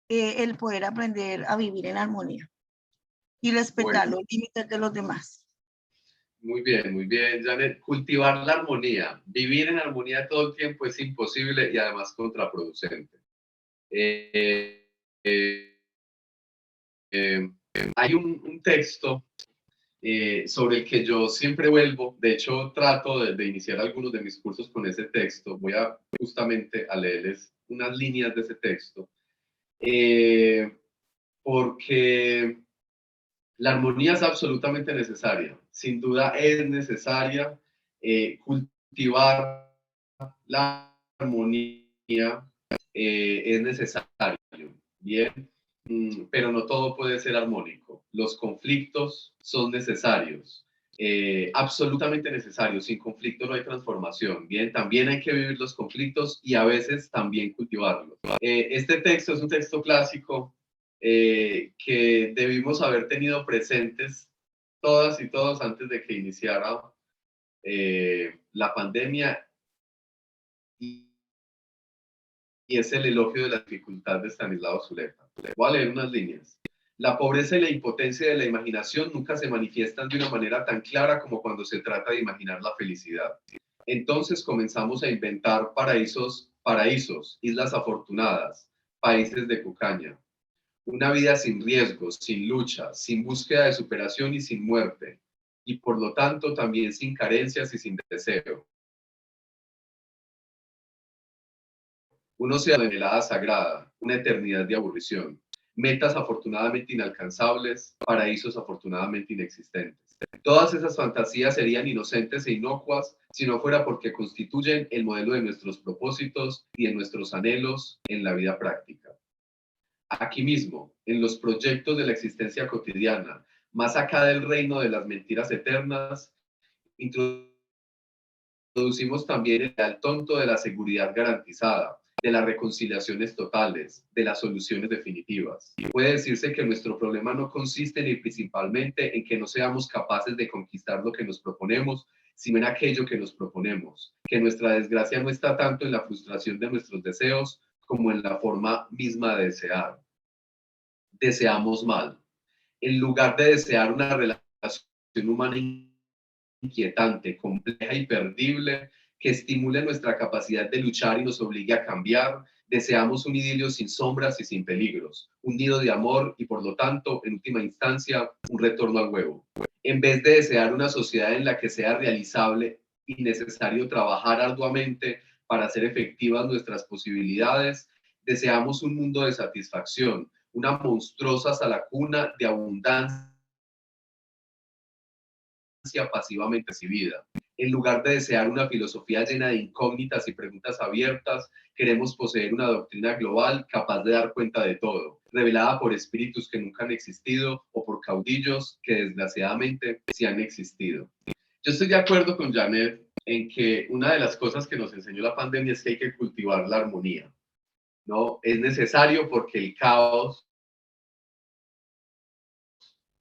el poder aprender a vivir en armonía y respetar Bueno, los límites de los demás. muy bien, Janet. Cultivar la armonía. Vivir en armonía todo el tiempo es imposible y además contraproducente. Eh, eh, hay un texto sobre el que yo siempre vuelvo. De hecho, trato de iniciar algunos de mis cursos con ese texto. Voy a justamente a leerles unas líneas de ese texto. Porque la armonía es absolutamente necesaria. Sin duda es necesaria cultivar la armonía, es necesario. Bien, pero no todo puede ser armónico. Los conflictos son necesarios, absolutamente necesarios. Sin conflicto no hay transformación. Bien, también hay que vivir los conflictos y a veces también cultivarlos. Este texto es un texto clásico que debimos haber tenido presentes todas y todos antes de que iniciara la pandemia, y es el elogio de la dificultad de Stanislao Zuleta. Voy a leer unas líneas. La pobreza y la impotencia de la imaginación nunca se manifiestan de una manera tan clara como cuando se trata de imaginar la felicidad. Entonces comenzamos a inventar paraísos, islas afortunadas, países de cucaña. Una vida sin riesgos, sin lucha, sin búsqueda de superación y sin muerte, y por lo tanto también sin carencias y sin deseo. Un océano de helada sagrada, una eternidad de aburrición, metas afortunadamente inalcanzables, paraísos afortunadamente inexistentes. Todas esas fantasías serían inocentes e inocuas si no fuera porque constituyen el modelo de nuestros propósitos y de nuestros anhelos en la vida práctica. Aquí mismo, en los proyectos de la existencia cotidiana, más acá del reino de las mentiras eternas, introducimos también el al tonto de la seguridad garantizada, de las reconciliaciones totales, de las soluciones definitivas. Puede decirse que nuestro problema no consiste ni principalmente en que no seamos capaces de conquistar lo que nos proponemos, sino en aquello que nos proponemos, que nuestra desgracia no está tanto en la frustración de nuestros deseos como en la forma misma de desear. Deseamos mal. En lugar de desear una relación humana inquietante, compleja y perdible, que estimule nuestra capacidad de luchar y nos obligue a cambiar, deseamos un idilio sin sombras y sin peligros, un nido de amor y por lo tanto, en última instancia, un retorno al huevo. En vez de desear una sociedad en la que sea realizable y necesario trabajar arduamente para hacer efectivas nuestras posibilidades, deseamos un mundo de satisfacción, una monstruosa salacuna de abundancia pasivamente recibida. En lugar de desear una filosofía llena de incógnitas y preguntas abiertas, queremos poseer una doctrina global capaz de dar cuenta de todo, revelada por espíritus que nunca han existido o por caudillos que desgraciadamente sí han existido. Yo estoy de acuerdo con Janet en que una de las cosas que nos enseñó la pandemia es que hay que cultivar la armonía, ¿no? Es necesario porque el caos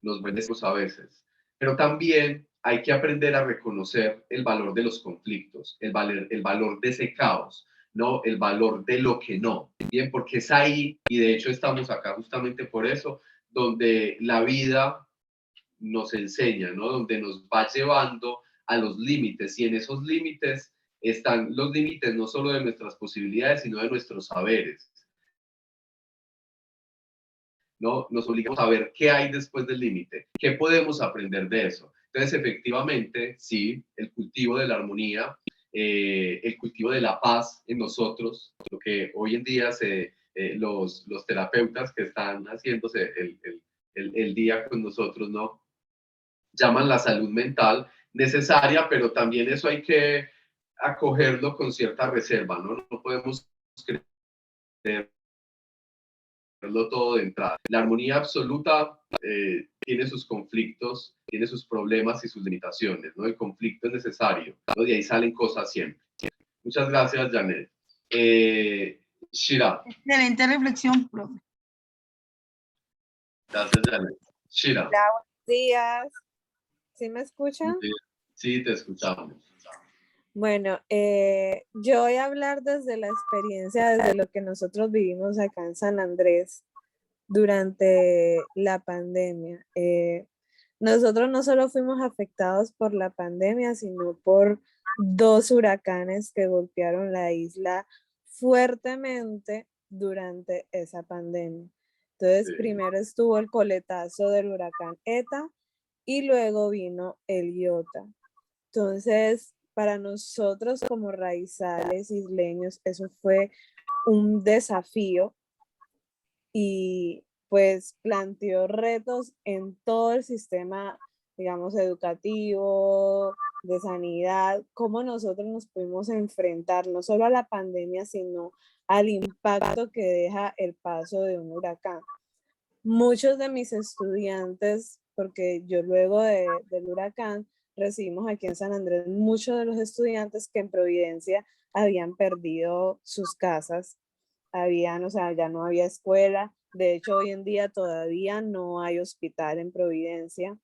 nos beneficia a veces, pero también hay que aprender a reconocer el valor de los conflictos, el valor de ese caos, ¿no? El valor de lo que no, bien, porque es ahí, y de hecho estamos acá justamente por eso, donde la vida nos enseña, ¿no? Donde nos va llevando a los límites, y en esos límites están los límites no solo de nuestras posibilidades, sino de nuestros saberes, ¿no? Nos obligamos a ver qué hay después del límite, qué podemos aprender de eso. Entonces, efectivamente, sí, el cultivo de la armonía, el cultivo de la paz en nosotros, lo que hoy en día los terapeutas que están haciéndose el día con nosotros, ¿no? Llaman la salud mental necesaria, pero también eso hay que acogerlo con cierta reserva, ¿no? No podemos creer todo de entrada. La armonía absoluta tiene sus conflictos, tiene sus problemas y sus limitaciones, ¿no? El conflicto es necesario, ¿no? De ahí salen cosas siempre. Muchas gracias, Janet. Shira. Excelente reflexión, profe. Gracias, Janet. Shira. Hola, buenos días. ¿Sí me escuchan? Sí, te escuchamos. Bueno, yo voy a hablar desde la experiencia, desde lo que nosotros vivimos acá en San Andrés durante la pandemia. Nosotros no solo fuimos afectados por la pandemia, sino por 2 huracanes que golpearon la isla fuertemente durante esa pandemia. Entonces, Sí. primero estuvo el coletazo del huracán ETA y luego vino el Iota. Entonces, para nosotros como raizales isleños, eso fue un desafío y pues planteó retos en todo el sistema, digamos, educativo, de sanidad, cómo nosotros nos pudimos enfrentar no solo a la pandemia, sino al impacto que deja el paso de un huracán. Muchos de mis estudiantes, porque yo luego del huracán recibimos aquí en San Andrés muchos de los estudiantes que en Providencia habían perdido sus casas, o sea, ya no había escuela. De hecho, hoy en día todavía no hay hospital en Providencia.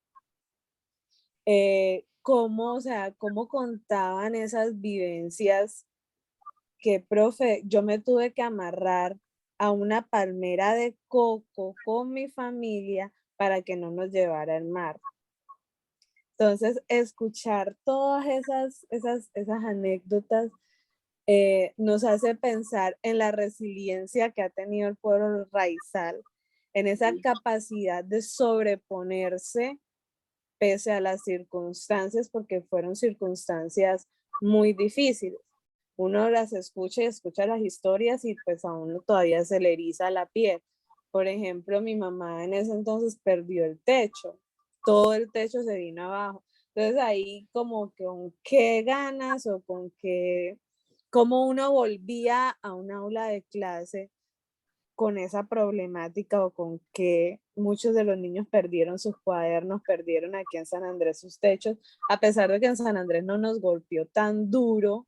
O sea, cómo contaban esas vivencias que, profe, yo me tuve que amarrar a una palmera de coco con mi familia para que no nos llevara el mar. Entonces, escuchar todas esas anécdotas nos hace pensar en la resiliencia que ha tenido el pueblo raizal en esa capacidad de sobreponerse pese a las circunstancias, porque fueron circunstancias muy difíciles. Uno las escucha y escucha las historias y pues a uno todavía se le eriza la piel. Por ejemplo, mi mamá en ese entonces perdió el techo, todo el techo se vino abajo. Entonces ahí como que con qué ganas o con qué, cómo uno volvía a un aula de clase con esa problemática o con que muchos de los niños perdieron sus cuadernos, perdieron aquí en San Andrés sus techos, a pesar de que en San Andrés no nos golpeó tan duro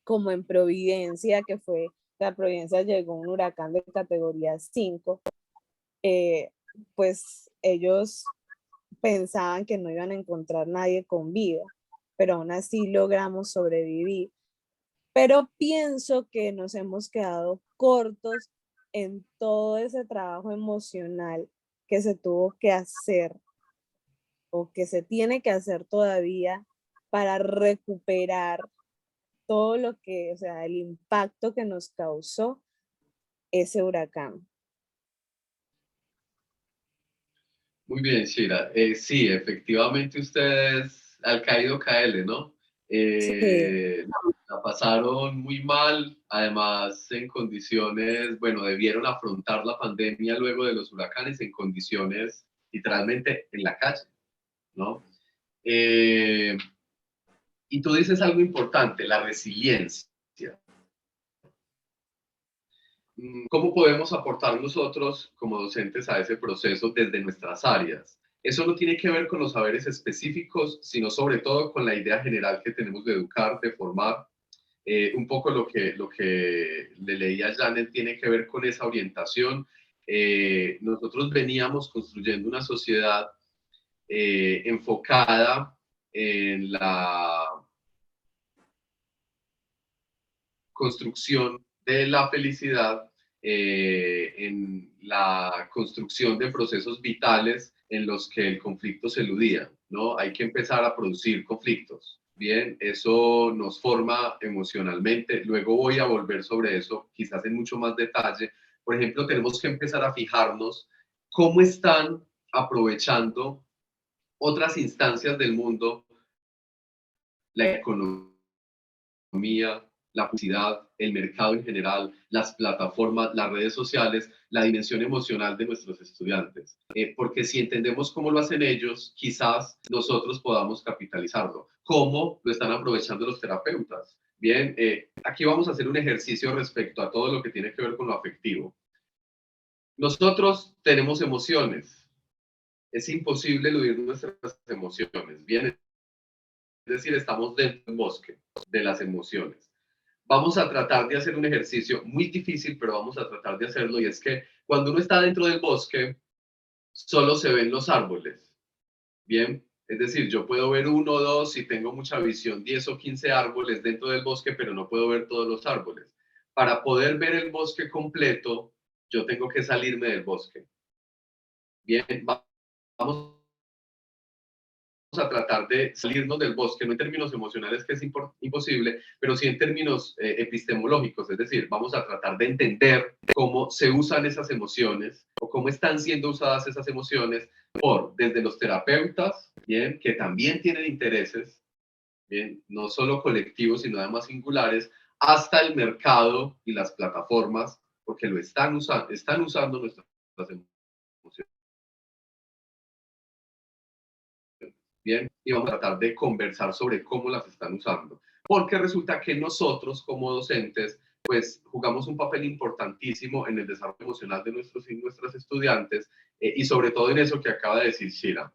como en Providencia, que fue, la Providencia llegó un huracán de categoría 5, pues ellos pensaban que no iban a encontrar nadie con vida, pero aún así logramos sobrevivir. Pero pienso que nos hemos quedado cortos en todo ese trabajo emocional que se tuvo que hacer o que se tiene que hacer todavía para recuperar todo lo que, o sea, el impacto que nos causó ese huracán. Muy bien, Shira. Sí, efectivamente ustedes al caído caerle, ¿no? Sí, La pasaron muy mal, además en condiciones, bueno, debieron afrontar la pandemia luego de los huracanes en condiciones literalmente en la calle, ¿no? Eh, y tú dices algo importante, la resiliencia. ¿Cómo podemos aportar nosotros como docentes a ese proceso desde nuestras áreas? Eso no tiene que ver con los saberes específicos, sino sobre todo con la idea general que tenemos de educar, de formar. Un poco lo que le leí a Janet tiene que ver con esa orientación. Nosotros veníamos construyendo una sociedad enfocada en la construcción de la felicidad, en la construcción de procesos vitales en los que el conflicto se eludía, ¿no? Hay que empezar a producir conflictos. Bien, eso nos forma emocionalmente. Luego voy a volver sobre eso, quizás en mucho más detalle. Por ejemplo, tenemos que empezar a fijarnos cómo están aprovechando otras instancias del mundo, la economía, la publicidad, el mercado en general, las plataformas, las redes sociales, la dimensión emocional de nuestros estudiantes. Porque si entendemos cómo lo hacen ellos, quizás nosotros podamos capitalizarlo. ¿Cómo lo están aprovechando los terapeutas? Bien, aquí vamos a hacer un ejercicio respecto a todo lo que tiene que ver con lo afectivo. Nosotros tenemos emociones. Es imposible eludir nuestras emociones. Bien, es decir, estamos dentro del bosque de las emociones. Vamos a tratar de hacer un ejercicio muy difícil, pero vamos a tratar de hacerlo, y es que cuando uno está dentro del bosque, solo se ven los árboles, ¿bien? Es decir, yo puedo ver uno o dos, si tengo mucha visión, 10 o 15 árboles dentro del bosque, pero no puedo ver todos los árboles. Para poder ver el bosque completo, yo tengo que salirme del bosque. Bien, vamos a tratar de salirnos del bosque, no en términos emocionales, que es imposible, pero sí en términos epistemológicos, es decir, vamos a tratar de entender cómo se usan esas emociones o cómo están siendo usadas esas emociones desde los terapeutas, bien, que también tienen intereses, bien, no solo colectivos, sino además singulares, hasta el mercado y las plataformas, porque lo están usando nuestras emociones. Bien, y vamos a tratar de conversar sobre cómo las están usando. Porque resulta que nosotros como docentes, pues jugamos un papel importantísimo en el desarrollo emocional de nuestros y nuestras estudiantes, y sobre todo en eso que acaba de decir Shira,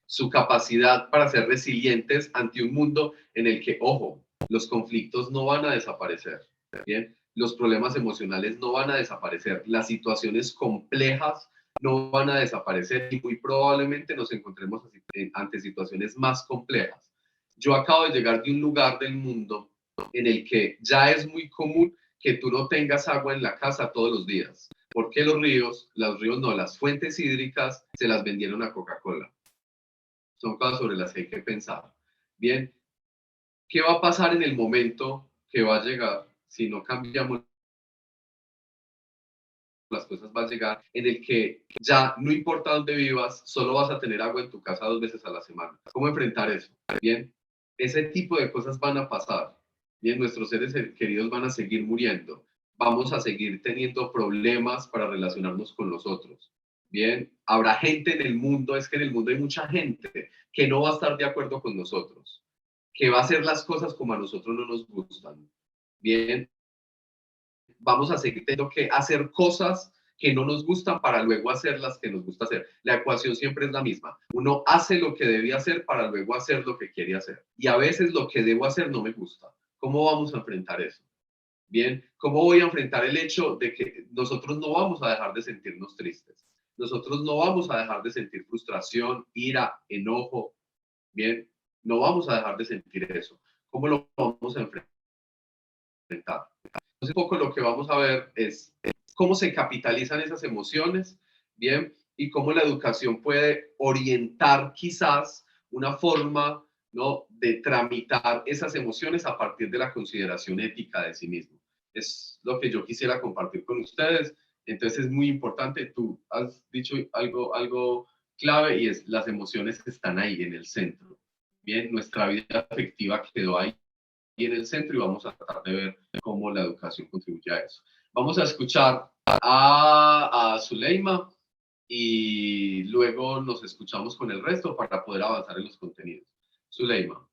su capacidad para ser resilientes ante un mundo en el que, ojo, los conflictos no van a desaparecer, ¿bien? Los problemas emocionales no van a desaparecer, las situaciones complejas no van a desaparecer y muy probablemente nos encontremos ante situaciones más complejas. Yo acabo de llegar de un lugar del mundo en el que ya es muy común que tú no tengas agua en la casa todos los días. Porque los ríos no, las fuentes hídricas se las vendieron a Coca-Cola. Son cosas sobre las que hay que pensar. Bien, ¿qué va a pasar en el momento que va a llegar si no cambiamos las cosas va a llegar, en el que ya no importa dónde vivas, solo vas a tener agua en tu casa 2 veces a la semana. ¿Cómo enfrentar eso? Bien, ese tipo de cosas van a pasar. Bien, nuestros seres queridos van a seguir muriendo. Vamos a seguir teniendo problemas para relacionarnos con los otros. Bien, habrá gente en el mundo, es que en el mundo hay mucha gente que no va a estar de acuerdo con nosotros, que va a hacer las cosas como a nosotros no nos gustan. Bien, vamos a seguir teniendo que hacer cosas que no nos gustan para luego hacer las que nos gusta hacer. La ecuación siempre es la misma. Uno hace lo que debía hacer para luego hacer lo que quiere hacer. Y a veces lo que debo hacer no me gusta. ¿Cómo vamos a enfrentar eso? Bien, ¿cómo voy a enfrentar el hecho de que nosotros no vamos a dejar de sentirnos tristes? Nosotros no vamos a dejar de sentir frustración, ira, enojo. Bien, no vamos a dejar de sentir eso. ¿Cómo lo vamos a enfrentar? Entonces, un poco lo que vamos a ver es cómo se capitalizan esas emociones, ¿bien? Y cómo la educación puede orientar quizás una forma, ¿no?, de tramitar esas emociones a partir de la consideración ética de sí mismo. Es lo que yo quisiera compartir con ustedes. Entonces es muy importante, tú has dicho algo clave y es las emociones están ahí en el centro. Bien, nuestra vida afectiva quedó ahí en el centro y vamos a tratar de ver cómo la educación contribuye a eso. Vamos a escuchar a Zuleima y luego nos escuchamos con el resto para poder avanzar en los contenidos. Zuleima.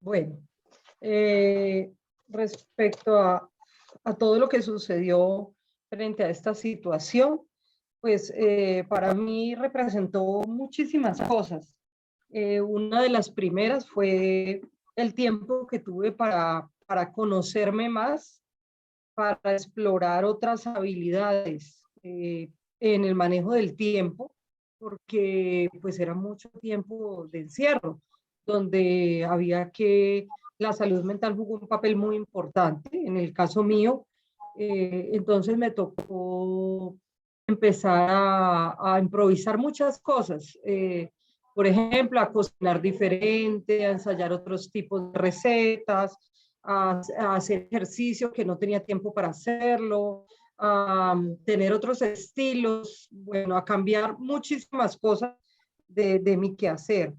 Bueno, respecto a todo lo que sucedió frente a esta situación, pues para mí representó muchísimas cosas. Una de las primeras fue el tiempo que tuve para conocerme más, para explorar otras habilidades en el manejo del tiempo, porque pues era mucho tiempo de encierro, donde había que, la salud mental jugó un papel muy importante, en el caso mío, entonces me tocó empezar a improvisar muchas cosas, por ejemplo, a cocinar diferente, a ensayar otros tipos de recetas, a hacer ejercicio que no tenía tiempo para hacerlo, a tener otros estilos, bueno, a cambiar muchísimas cosas de mi quehacer.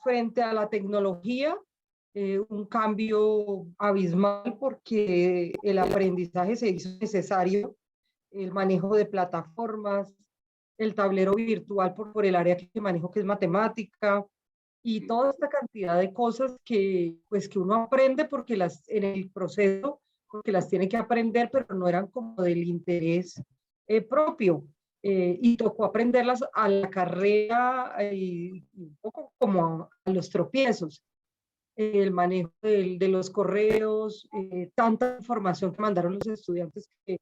Frente a la tecnología, un cambio abismal porque el aprendizaje se hizo necesario, el manejo de plataformas, el tablero virtual por el área que manejo, que es matemática, y toda esta cantidad de cosas que, pues, que uno aprende porque en el proceso, porque las tiene que aprender, pero no eran como del interés propio. Y tocó aprenderlas a la carrera y un poco como a los tropiezos. El manejo de los correos, tanta información que mandaron los estudiantes que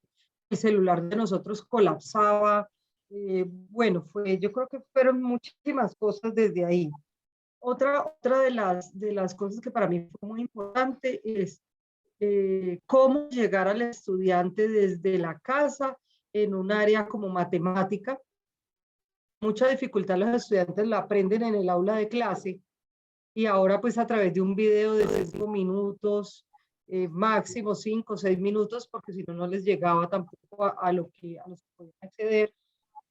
el celular de nosotros colapsaba. Bueno, yo creo que fueron muchísimas cosas desde ahí. Otra de las cosas que para mí fue muy importante es cómo llegar al estudiante desde la casa en un área como matemática. Mucha dificultad los estudiantes la aprenden en el aula de clase y ahora pues a través de un video de 5 minutos, máximo 5 o 6 minutos, porque si no, no les llegaba tampoco a los que podían acceder.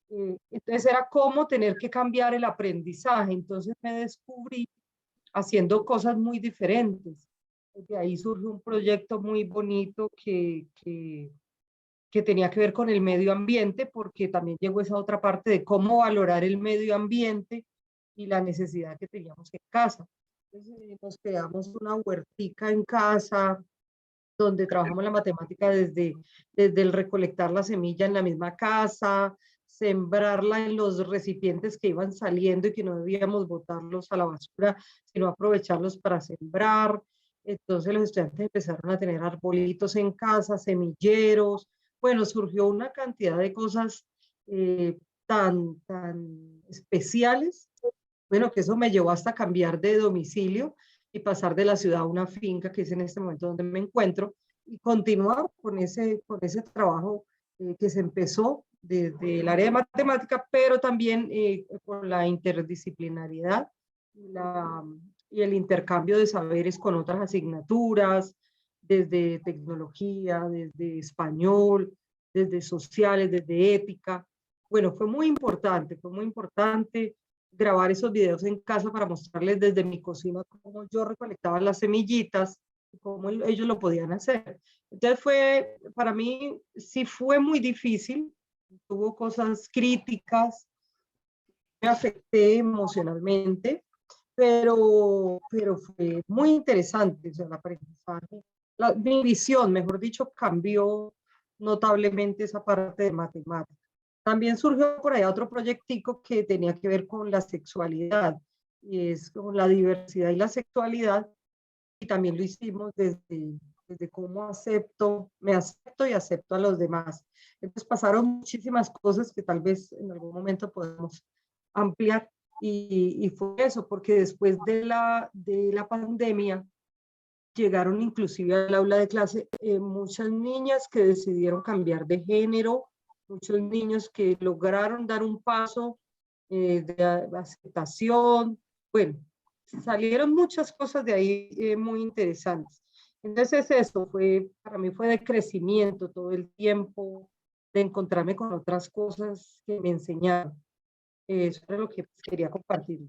Entonces era como tener que cambiar el aprendizaje. Entonces me descubrí haciendo cosas muy diferentes. De ahí surgió un proyecto muy bonito que tenía que ver con el medio ambiente, porque también llegó esa otra parte de cómo valorar el medio ambiente y la necesidad que teníamos en casa. Entonces nos creamos una huertica en casa, donde trabajamos la matemática desde el recolectar la semilla en la misma casa, sembrarla en los recipientes que iban saliendo y que no debíamos botarlos a la basura, sino aprovecharlos para sembrar. Entonces los estudiantes empezaron a tener arbolitos en casa, semilleros. Bueno, surgió una cantidad de cosas tan especiales. Bueno, que eso me llevó hasta cambiar de domicilio y pasar de la ciudad a una finca, que es en este momento donde me encuentro, y continuar con ese trabajo que se empezó desde el área de matemática, pero también con la interdisciplinariedad y el intercambio de saberes con otras asignaturas, desde tecnología, desde español, desde sociales, desde ética. Bueno, fue muy importante grabar esos videos en casa para mostrarles desde mi cocina cómo yo recolectaba las semillitas y cómo ellos lo podían hacer. Entonces fue, para mí, sí fue muy difícil, tuvo cosas críticas, me afecté emocionalmente, pero fue muy interesante, o sea, el aprendizaje. Mi visión, mejor dicho, cambió notablemente esa parte de matemáticas. También surgió por allá otro proyectico que tenía que ver con la sexualidad, y es con la diversidad y la sexualidad, y también lo hicimos desde cómo me acepto y acepto a los demás. Entonces pasaron muchísimas cosas que tal vez en algún momento podemos ampliar, y fue eso, porque después de la pandemia llegaron inclusive al aula de clase muchas niñas que decidieron cambiar de género, muchos niños que lograron dar un paso de aceptación. Bueno, salieron muchas cosas de ahí muy interesantes. Entonces eso para mí fue de crecimiento todo el tiempo, de encontrarme con otras cosas que me enseñaron. Eso es lo que quería compartir.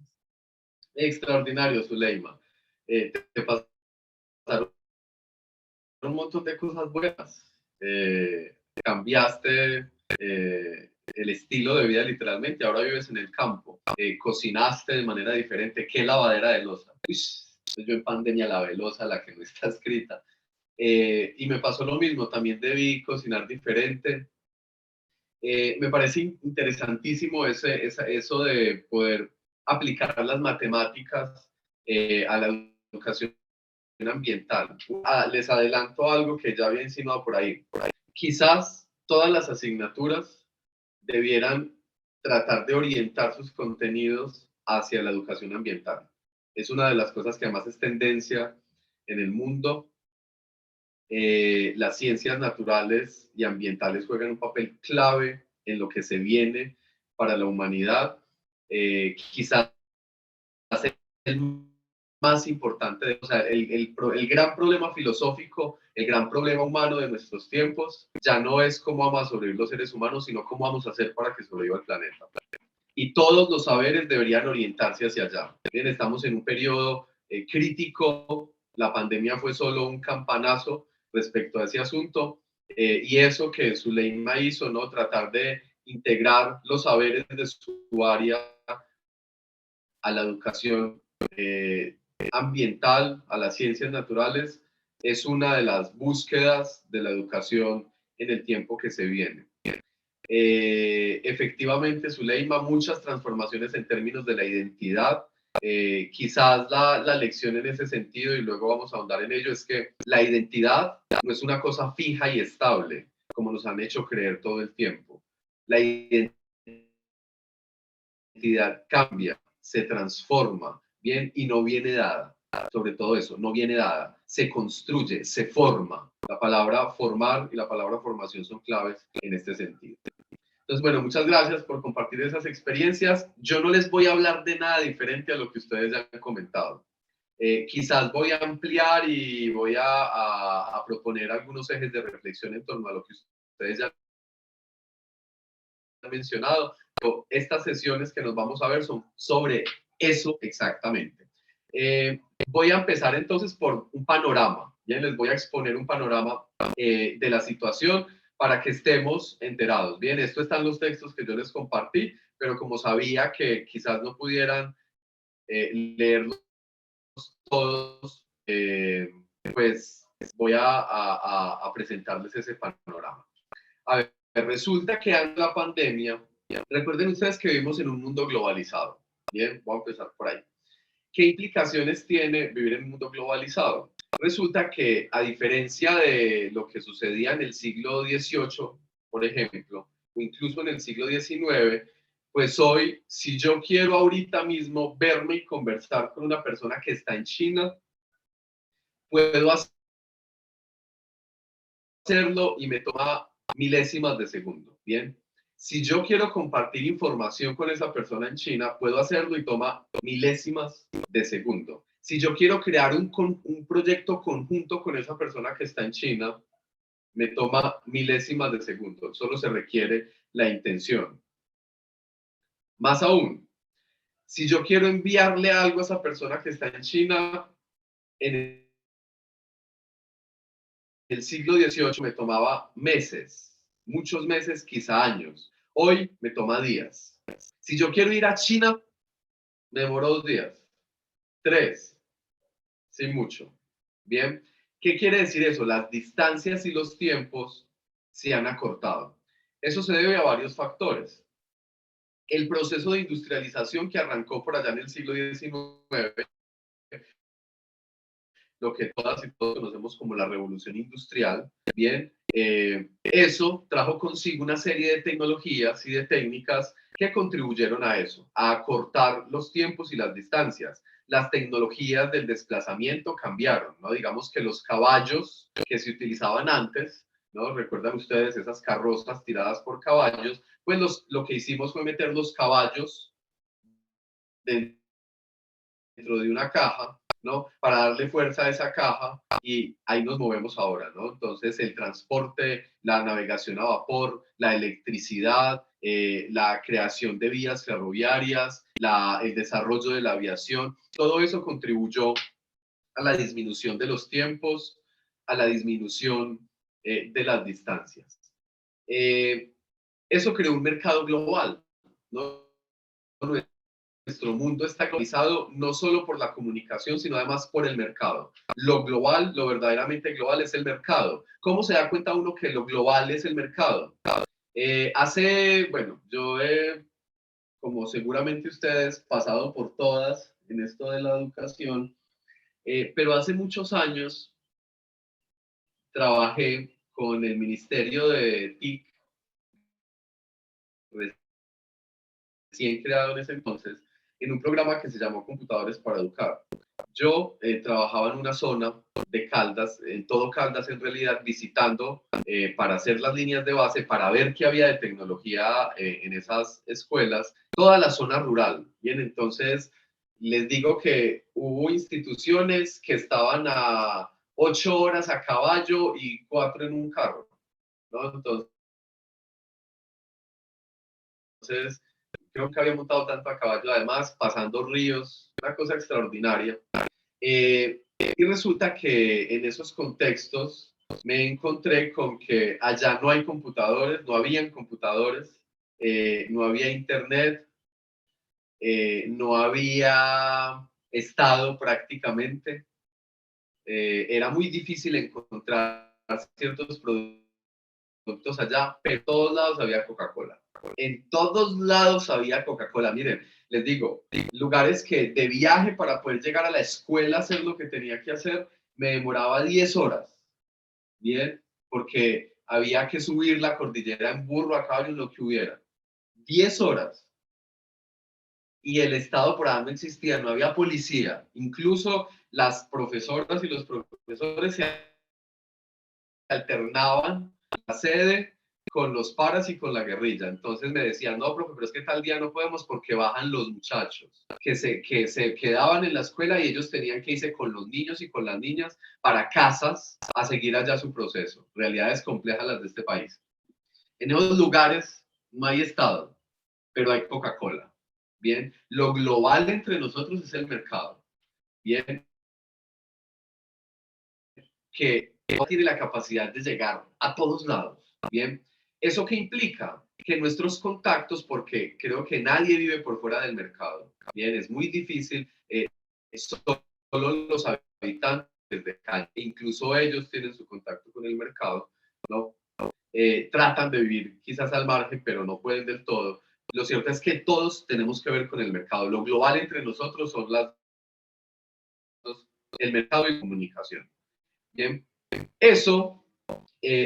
Extraordinario, Zuleima. Te pasaron un montón de cosas buenas. Cambiaste el estilo de vida literalmente, ahora vives en el campo. Cocinaste de manera diferente. ¿Qué lavadera de loza? Yo en pandemia lavé loza, la que no está escrita. Y me pasó lo mismo, también debí cocinar diferente. Me parece interesantísimo eso de poder aplicar las matemáticas a la educación ambiental. Les adelanto algo que ya había insinuado por ahí. Quizás todas las asignaturas debieran tratar de orientar sus contenidos hacia la educación ambiental. Es una de las cosas que además es tendencia en el mundo. Las ciencias naturales y ambientales juegan un papel clave en lo que se viene para la humanidad. Quizás el más importante, o sea, el gran problema filosófico, el gran problema humano de nuestros tiempos, ya no es cómo vamos a sobrevivir los seres humanos, sino cómo vamos a hacer para que sobreviva el planeta. Y todos los saberes deberían orientarse hacia allá. Bien, estamos en un periodo crítico, la pandemia fue solo un campanazo respecto a ese asunto, y eso que Zuleima hizo, ¿no? Tratar de integrar los saberes de su área a la educación ambiental, a las ciencias naturales, es una de las búsquedas de la educación en el tiempo que se viene. Efectivamente, Zuleima, muchas transformaciones en términos de la identidad. Quizás la lección en ese sentido, y luego vamos a ahondar en ello, es que la identidad no es una cosa fija y estable, como nos han hecho creer todo el tiempo. La identidad cambia, se transforma, bien, y no viene dada. Sobre todo eso, no viene dada, se construye, se forma. La palabra formar y la palabra formación son claves en este sentido. Entonces, bueno, muchas gracias por compartir esas experiencias. Yo no les voy a hablar de nada diferente a lo que ustedes ya han comentado. Quizás voy a ampliar y voy a proponer algunos ejes de reflexión en torno a lo que ustedes ya han mencionado. Pero estas sesiones que nos vamos a ver son sobre eso exactamente. Voy a empezar entonces por un panorama. Bien, les voy a exponer un panorama de la situación para que estemos enterados. Bien, esto están los textos que yo les compartí, pero como sabía que quizás no pudieran leerlos todos, pues voy a presentarles ese panorama. A ver, resulta que ante la pandemia, recuerden ustedes que vivimos en un mundo globalizado. Bien, voy a empezar por ahí. ¿Qué implicaciones tiene vivir en un mundo globalizado? Resulta que, a diferencia de lo que sucedía en el siglo XVIII, por ejemplo, o incluso en el siglo XIX, pues hoy, si yo quiero ahorita mismo verme y conversar con una persona que está en China, puedo hacerlo y me toma milésimas de segundo, ¿bien? Si yo quiero compartir información con esa persona en China, puedo hacerlo y toma milésimas de segundo. Si yo quiero crear un proyecto conjunto con esa persona que está en China, me toma milésimas de segundo, solo se requiere la intención. Más aún, si yo quiero enviarle algo a esa persona que está en China, en el siglo XVIII me tomaba meses, muchos meses, quizá años. Hoy me toma días. Si yo quiero ir a China, me demoro 2 días, 3, sin mucho. Bien, ¿qué quiere decir eso? Las distancias y los tiempos se han acortado. Eso se debe a varios factores. El proceso de industrialización que arrancó por allá en el siglo XIX, lo que todas y todos conocemos como la revolución industrial, bien, eso trajo consigo una serie de tecnologías y de técnicas que contribuyeron a eso, a acortar los tiempos y las distancias. Las tecnologías del desplazamiento cambiaron, ¿no? Digamos que los caballos que se utilizaban antes, ¿no? Recuerdan ustedes esas carrozas tiradas por caballos, pues lo que hicimos fue meter los caballos dentro de una caja, ¿no? Para darle fuerza a esa caja y ahí nos movemos ahora, ¿no? Entonces el transporte, la navegación a vapor, la electricidad, la creación de vías ferroviarias, el desarrollo de la aviación, todo eso contribuyó a la disminución de los tiempos, a la disminución de las distancias. Eso creó un mercado global, ¿no? Nuestro mundo está globalizado no solo por la comunicación, sino además por el mercado. Lo global, lo verdaderamente global es el mercado. ¿Cómo se da cuenta uno que lo global es el mercado? Yo he, como seguramente ustedes, pasado por todas en esto de la educación, pero hace muchos años trabajé con el Ministerio de TIC, recién creado en ese entonces, en un programa que se llamó Computadores para Educar. Yo trabajaba en una zona de Caldas, en todo Caldas en realidad, visitando para hacer las líneas de base, para ver qué había de tecnología en esas escuelas, toda la zona rural. Bien, entonces les digo que hubo instituciones que estaban a 8 horas a caballo y 4 en un carro, ¿no? Entonces creo que había montado tanto a caballo, además pasando ríos, una cosa extraordinaria. Y resulta que en esos contextos me encontré con que allá no hay computadores, no habían computadores, no había internet, no había estado prácticamente. Era muy difícil encontrar ciertos productos allá, pero en todos lados había Coca-Cola. En todos lados había Coca-Cola. Miren, les digo, lugares que de viaje para poder llegar a la escuela a hacer lo que tenía que hacer, me demoraba 10 horas. Bien, porque había que subir la cordillera en burro, a caballo, lo que hubiera. 10 horas. Y el Estado por ahí no existía, no había policía. Incluso las profesoras y los profesores se alternaban la sede con los paras y con la guerrilla. Entonces me decían, no, profe, pero es que tal día no podemos porque bajan los muchachos que se quedaban en la escuela y ellos tenían que irse con los niños y con las niñas para casas a seguir allá su proceso. Realidades complejas las de este país. En esos lugares no hay Estado, pero hay Coca-Cola. Bien, lo global entre nosotros es el mercado. Bien, que tiene la capacidad de llegar a todos lados. Bien, ¿eso qué implica? Que nuestros contactos, porque creo que nadie vive por fuera del mercado. Bien, es muy difícil, solo los habitantes de Cali, incluso ellos tienen su contacto con el mercado, ¿no? Tratan de vivir quizás al margen, pero no pueden del todo. Lo cierto es que todos tenemos que ver con el mercado. Lo global entre nosotros son el mercado y comunicación. Bien, eso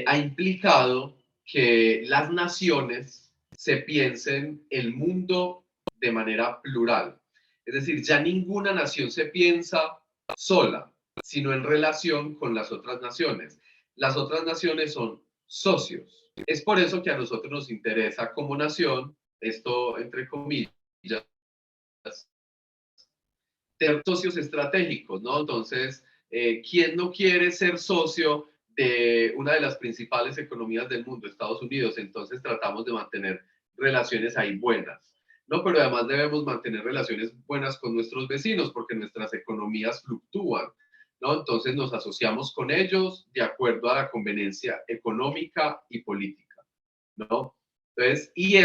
ha implicado que las naciones se piensen el mundo de manera plural. Es decir, ya ninguna nación se piensa sola, sino en relación con las otras naciones. Las otras naciones son socios. Es por eso que a nosotros nos interesa como nación, esto entre comillas, tener socios estratégicos, ¿no? Entonces, ¿quién no quiere ser socio de una de las principales economías del mundo, Estados Unidos? Entonces tratamos de mantener relaciones ahí buenas, ¿no? Pero además debemos mantener relaciones buenas con nuestros vecinos porque nuestras economías fluctúan, ¿no? Entonces nos asociamos con ellos de acuerdo a la conveniencia económica y política, ¿no? Entonces, y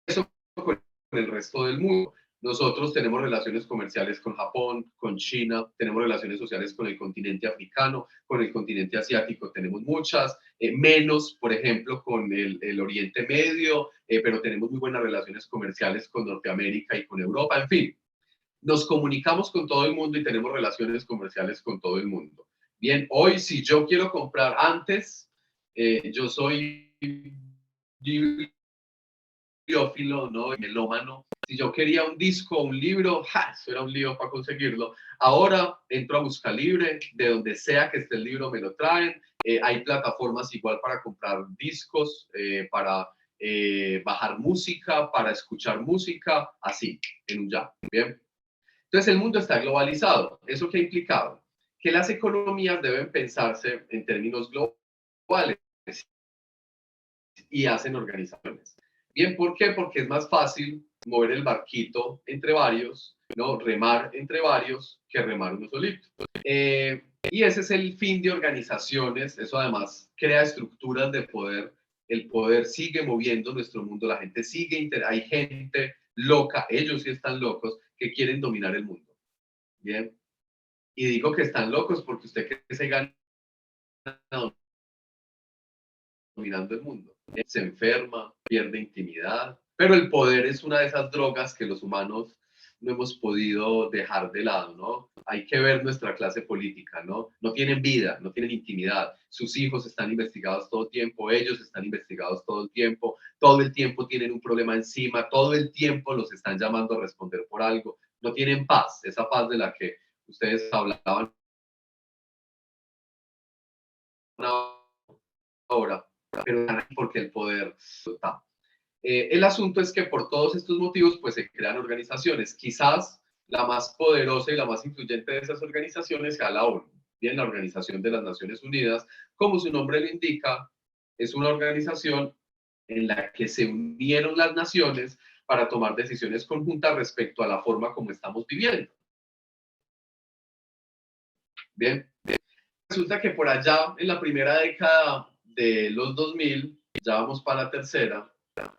eso con el resto del mundo. Nosotros tenemos relaciones comerciales con Japón, con China, tenemos relaciones sociales con el continente africano, con el continente asiático tenemos muchas, menos, por ejemplo, con el Oriente Medio, pero tenemos muy buenas relaciones comerciales con Norteamérica y con Europa, en fin. Nos comunicamos con todo el mundo y tenemos relaciones comerciales con todo el mundo. Bien, hoy si yo quiero comprar antes, yo soy bibliófilo, ¿no? Melómano. Si yo quería un disco o un libro, eso era un lío para conseguirlo. Ahora entro a Busca Libre, de donde sea que esté el libro me lo traen. Hay plataformas igual para comprar discos, para bajar música, para escuchar música, así, en un ya. Bien. Entonces el mundo está globalizado. ¿Eso qué ha implicado? Que las economías deben pensarse en términos globales y hacen organizaciones. Bien, ¿por qué? Porque es más fácil mover el barquito entre varios, ¿no? Remar entre varios que remar uno solito. Y ese es el fin de organizaciones. Eso además crea estructuras de poder. El poder sigue moviendo nuestro mundo. La gente sigue, hay gente loca, ellos sí están locos, que quieren dominar el mundo. Bien. Y digo que están locos porque usted que se gana dominando el mundo. Se enferma, pierde intimidad, pero el poder es una de esas drogas que los humanos no hemos podido dejar de lado, ¿no? Hay que ver nuestra clase política, ¿no? No tienen vida, no tienen intimidad. Sus hijos están investigados todo el tiempo, ellos están investigados todo el tiempo tienen un problema encima, todo el tiempo los están llamando a responder por algo. No tienen paz, esa paz de la que ustedes hablaban ahora, pero porque el poder está. El asunto es que por todos estos motivos pues se crean organizaciones. Quizás la más poderosa y la más influyente de esas organizaciones sea la ONU, bien, la Organización de las Naciones Unidas. Como su nombre lo indica, es una organización en la que se unieron las naciones para tomar decisiones conjuntas respecto a la forma como estamos viviendo. Bien, resulta que por allá en la primera década de los 2000, ya vamos para la tercera,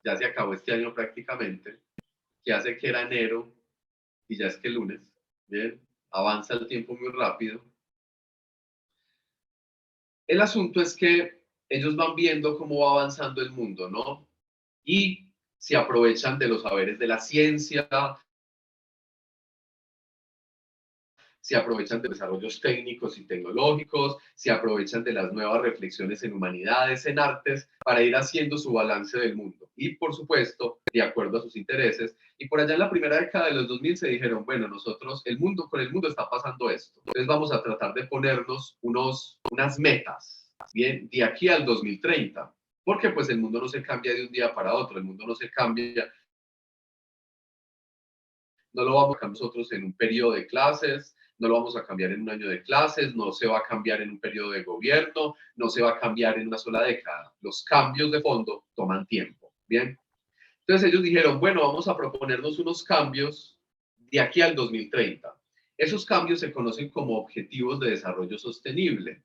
ya se acabó este año prácticamente, que hace que era enero y ya es que el lunes, bien, avanza el tiempo muy rápido. El asunto es que ellos van viendo cómo va avanzando el mundo, ¿no? Y se aprovechan de los saberes de la ciencia, se aprovechan de desarrollos técnicos y tecnológicos, se aprovechan de las nuevas reflexiones en humanidades, en artes, para ir haciendo su balance del mundo. Y, por supuesto, de acuerdo a sus intereses. Y por allá en la primera década de los 2000 se dijeron, bueno, nosotros, con el mundo está pasando esto. Entonces vamos a tratar de ponernos unas metas, bien, de aquí al 2030. Porque pues el mundo no se cambia de un día para otro, el mundo no se cambia, no lo vamos a cambiar nosotros en un periodo de clases, no lo vamos a cambiar en un año de clases, no se va a cambiar en un periodo de gobierno, no se va a cambiar en una sola década. Los cambios de fondo toman tiempo, ¿bien? Entonces ellos dijeron, bueno, vamos a proponernos unos cambios de aquí al 2030. Esos cambios se conocen como objetivos de desarrollo sostenible.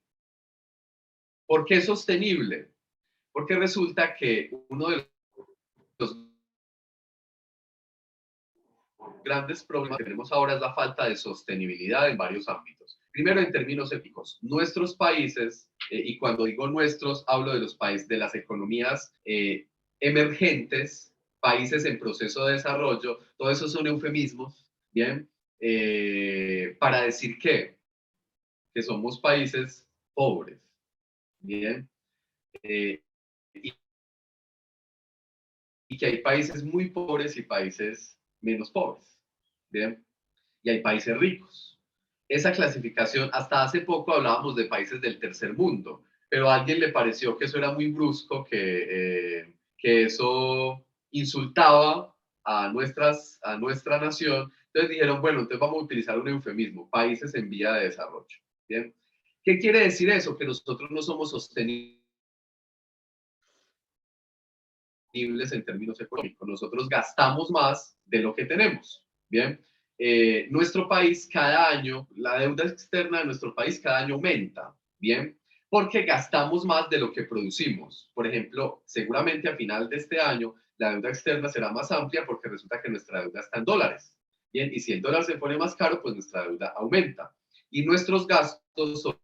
¿Por qué sostenible? Porque resulta que uno de los grandes problemas que tenemos ahora es la falta de sostenibilidad en varios ámbitos. Primero, en términos éticos, nuestros países, y cuando digo nuestros, hablo de los países, de las economías emergentes, países en proceso de desarrollo, todo eso son eufemismos, ¿bien? Para decir que somos países pobres, ¿bien? Y que hay países muy pobres y países menos pobres, ¿bien? Y hay países ricos. Esa clasificación, hasta hace poco hablábamos de países del tercer mundo, pero a alguien le pareció que eso era muy brusco, que eso insultaba a nuestra nación, Entonces dijeron, bueno, entonces vamos a utilizar un eufemismo, países en vía de desarrollo. ¿Bien? ¿Qué quiere decir eso? Que nosotros no somos sostenibles en términos económicos. Nosotros gastamos más de lo que tenemos. Bien, nuestro país cada año, la deuda externa de nuestro país cada año aumenta. Bien, porque gastamos más de lo que producimos. Por ejemplo, seguramente a final de este año la deuda externa será más amplia porque resulta que nuestra deuda está en dólares. Bien, y si el dólar se pone más caro, pues nuestra deuda aumenta. Y nuestros gastos son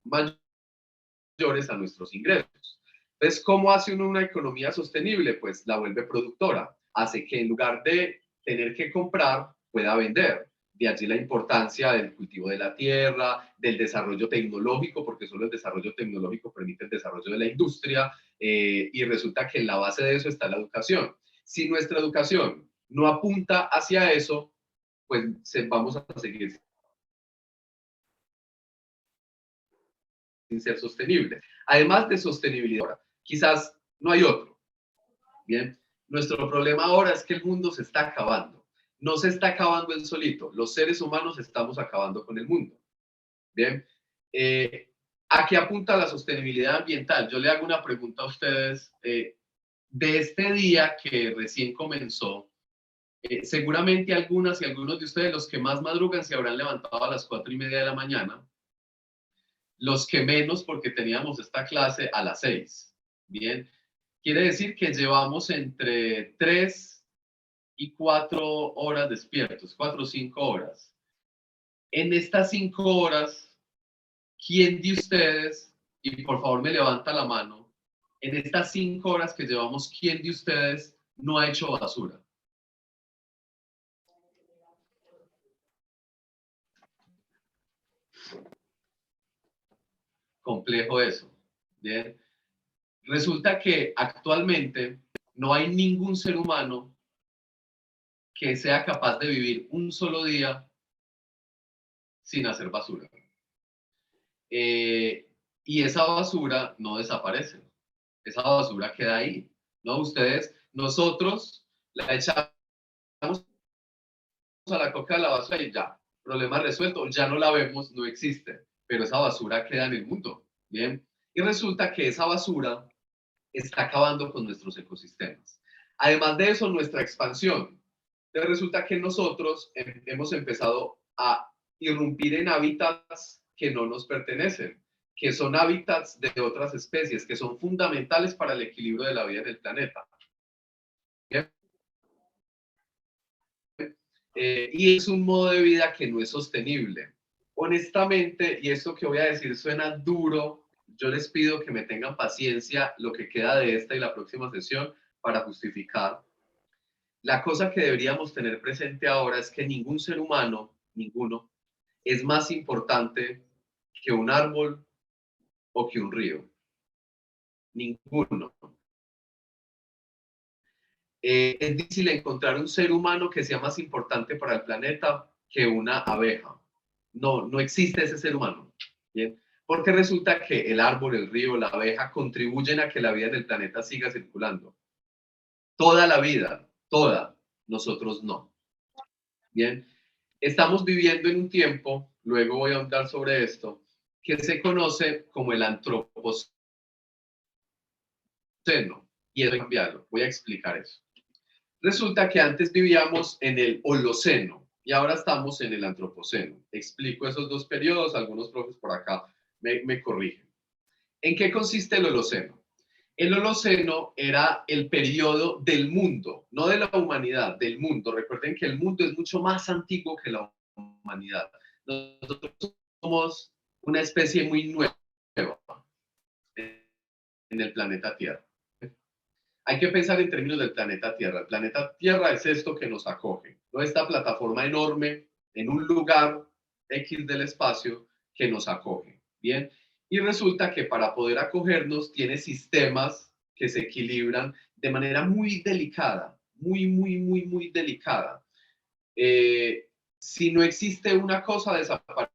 mayores a nuestros ingresos. Entonces, ¿cómo hace uno una economía sostenible? Pues la vuelve productora, hace que en lugar de tener que comprar, pueda vender. De allí la importancia del cultivo de la tierra, del desarrollo tecnológico, porque solo el desarrollo tecnológico permite el desarrollo de la industria, y resulta que en la base de eso está la educación. Si nuestra educación no apunta hacia eso, pues vamos a seguir sin ser sostenibles. Además de sostenibilidad, quizás no hay otro. Bien, nuestro problema ahora es que el mundo se está acabando. No se está acabando él solito. Los seres humanos estamos acabando con el mundo. Bien, ¿a qué apunta la sostenibilidad ambiental? Yo le hago una pregunta a ustedes. De este día que recién comenzó, seguramente algunas y algunos de ustedes, los que más madrugan, se habrán levantado a las 4:30 de la mañana. Los que menos, porque teníamos esta clase a las 6. Bien, quiere decir que llevamos entre 3 y 4 horas despiertos, 4 o 5 horas. En estas 5 horas, ¿quién de ustedes, y por favor me levanta la mano, en estas 5 horas que llevamos, ¿quién de ustedes no ha hecho basura? Complejo eso. Bien. Resulta que actualmente no hay ningún ser humano que sea capaz de vivir un solo día sin hacer basura. Y esa basura no desaparece. Esa basura queda ahí. ¿No? Nosotros la echamos a la coca de la basura y ya, problema resuelto, ya no la vemos, no existe, pero esa basura queda en el mundo. Bien. Y resulta que esa basura está acabando con nuestros ecosistemas. Además de eso, nuestra expansión. Entonces resulta que nosotros hemos empezado a irrumpir en hábitats que no nos pertenecen, que son hábitats de otras especies, que son fundamentales para el equilibrio de la vida en el planeta. Y es un modo de vida que no es sostenible. Honestamente, y esto que voy a decir suena duro, yo les pido que me tengan paciencia lo que queda de esta y la próxima sesión para justificar. La cosa que deberíamos tener presente ahora es que ningún ser humano, ninguno, es más importante que un árbol o que un río. Ninguno. Es difícil encontrar un ser humano que sea más importante para el planeta que una abeja. No existe ese ser humano. ¿Bien? Porque resulta que el árbol, el río, la abeja contribuyen a que la vida en el planeta siga circulando. Toda la vida, toda. Nosotros no. Bien. Estamos viviendo en un tiempo, luego voy a hablar sobre esto, que se conoce como el antropoceno. Y eso cambiarlo. Voy a explicar eso. Resulta que antes vivíamos en el Holoceno y ahora estamos en el Antropoceno. Explico esos dos periodos, algunos profes por acá me corrigen. ¿En qué consiste el Holoceno? El Holoceno era el periodo del mundo, no de la humanidad, del mundo. Recuerden que el mundo es mucho más antiguo que la humanidad. Nosotros somos una especie muy nueva en el planeta Tierra. Hay que pensar en términos del planeta Tierra. El planeta Tierra es esto que nos acoge, ¿no? Esta plataforma enorme en un lugar X del espacio que nos acoge. Bien, y resulta que para poder acogernos tiene sistemas que se equilibran de manera muy delicada, muy delicada. Si no existe una cosa, desaparece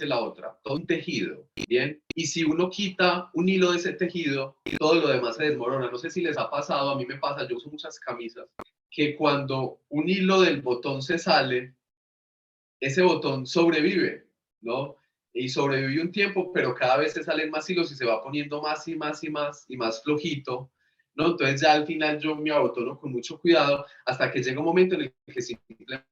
la otra, todo un tejido, ¿bien? Y si uno quita un hilo de ese tejido, todo lo demás se desmorona. No sé si les ha pasado, a mí me pasa, yo uso muchas camisas que cuando un hilo del botón se sale, ese botón sobrevive, ¿no? Y sobrevive un tiempo, pero cada vez se salen más hilos y se va poniendo más y más y más y más flojito, ¿no? Entonces ya al final yo me abotono con mucho cuidado hasta que llega un momento en el que simplemente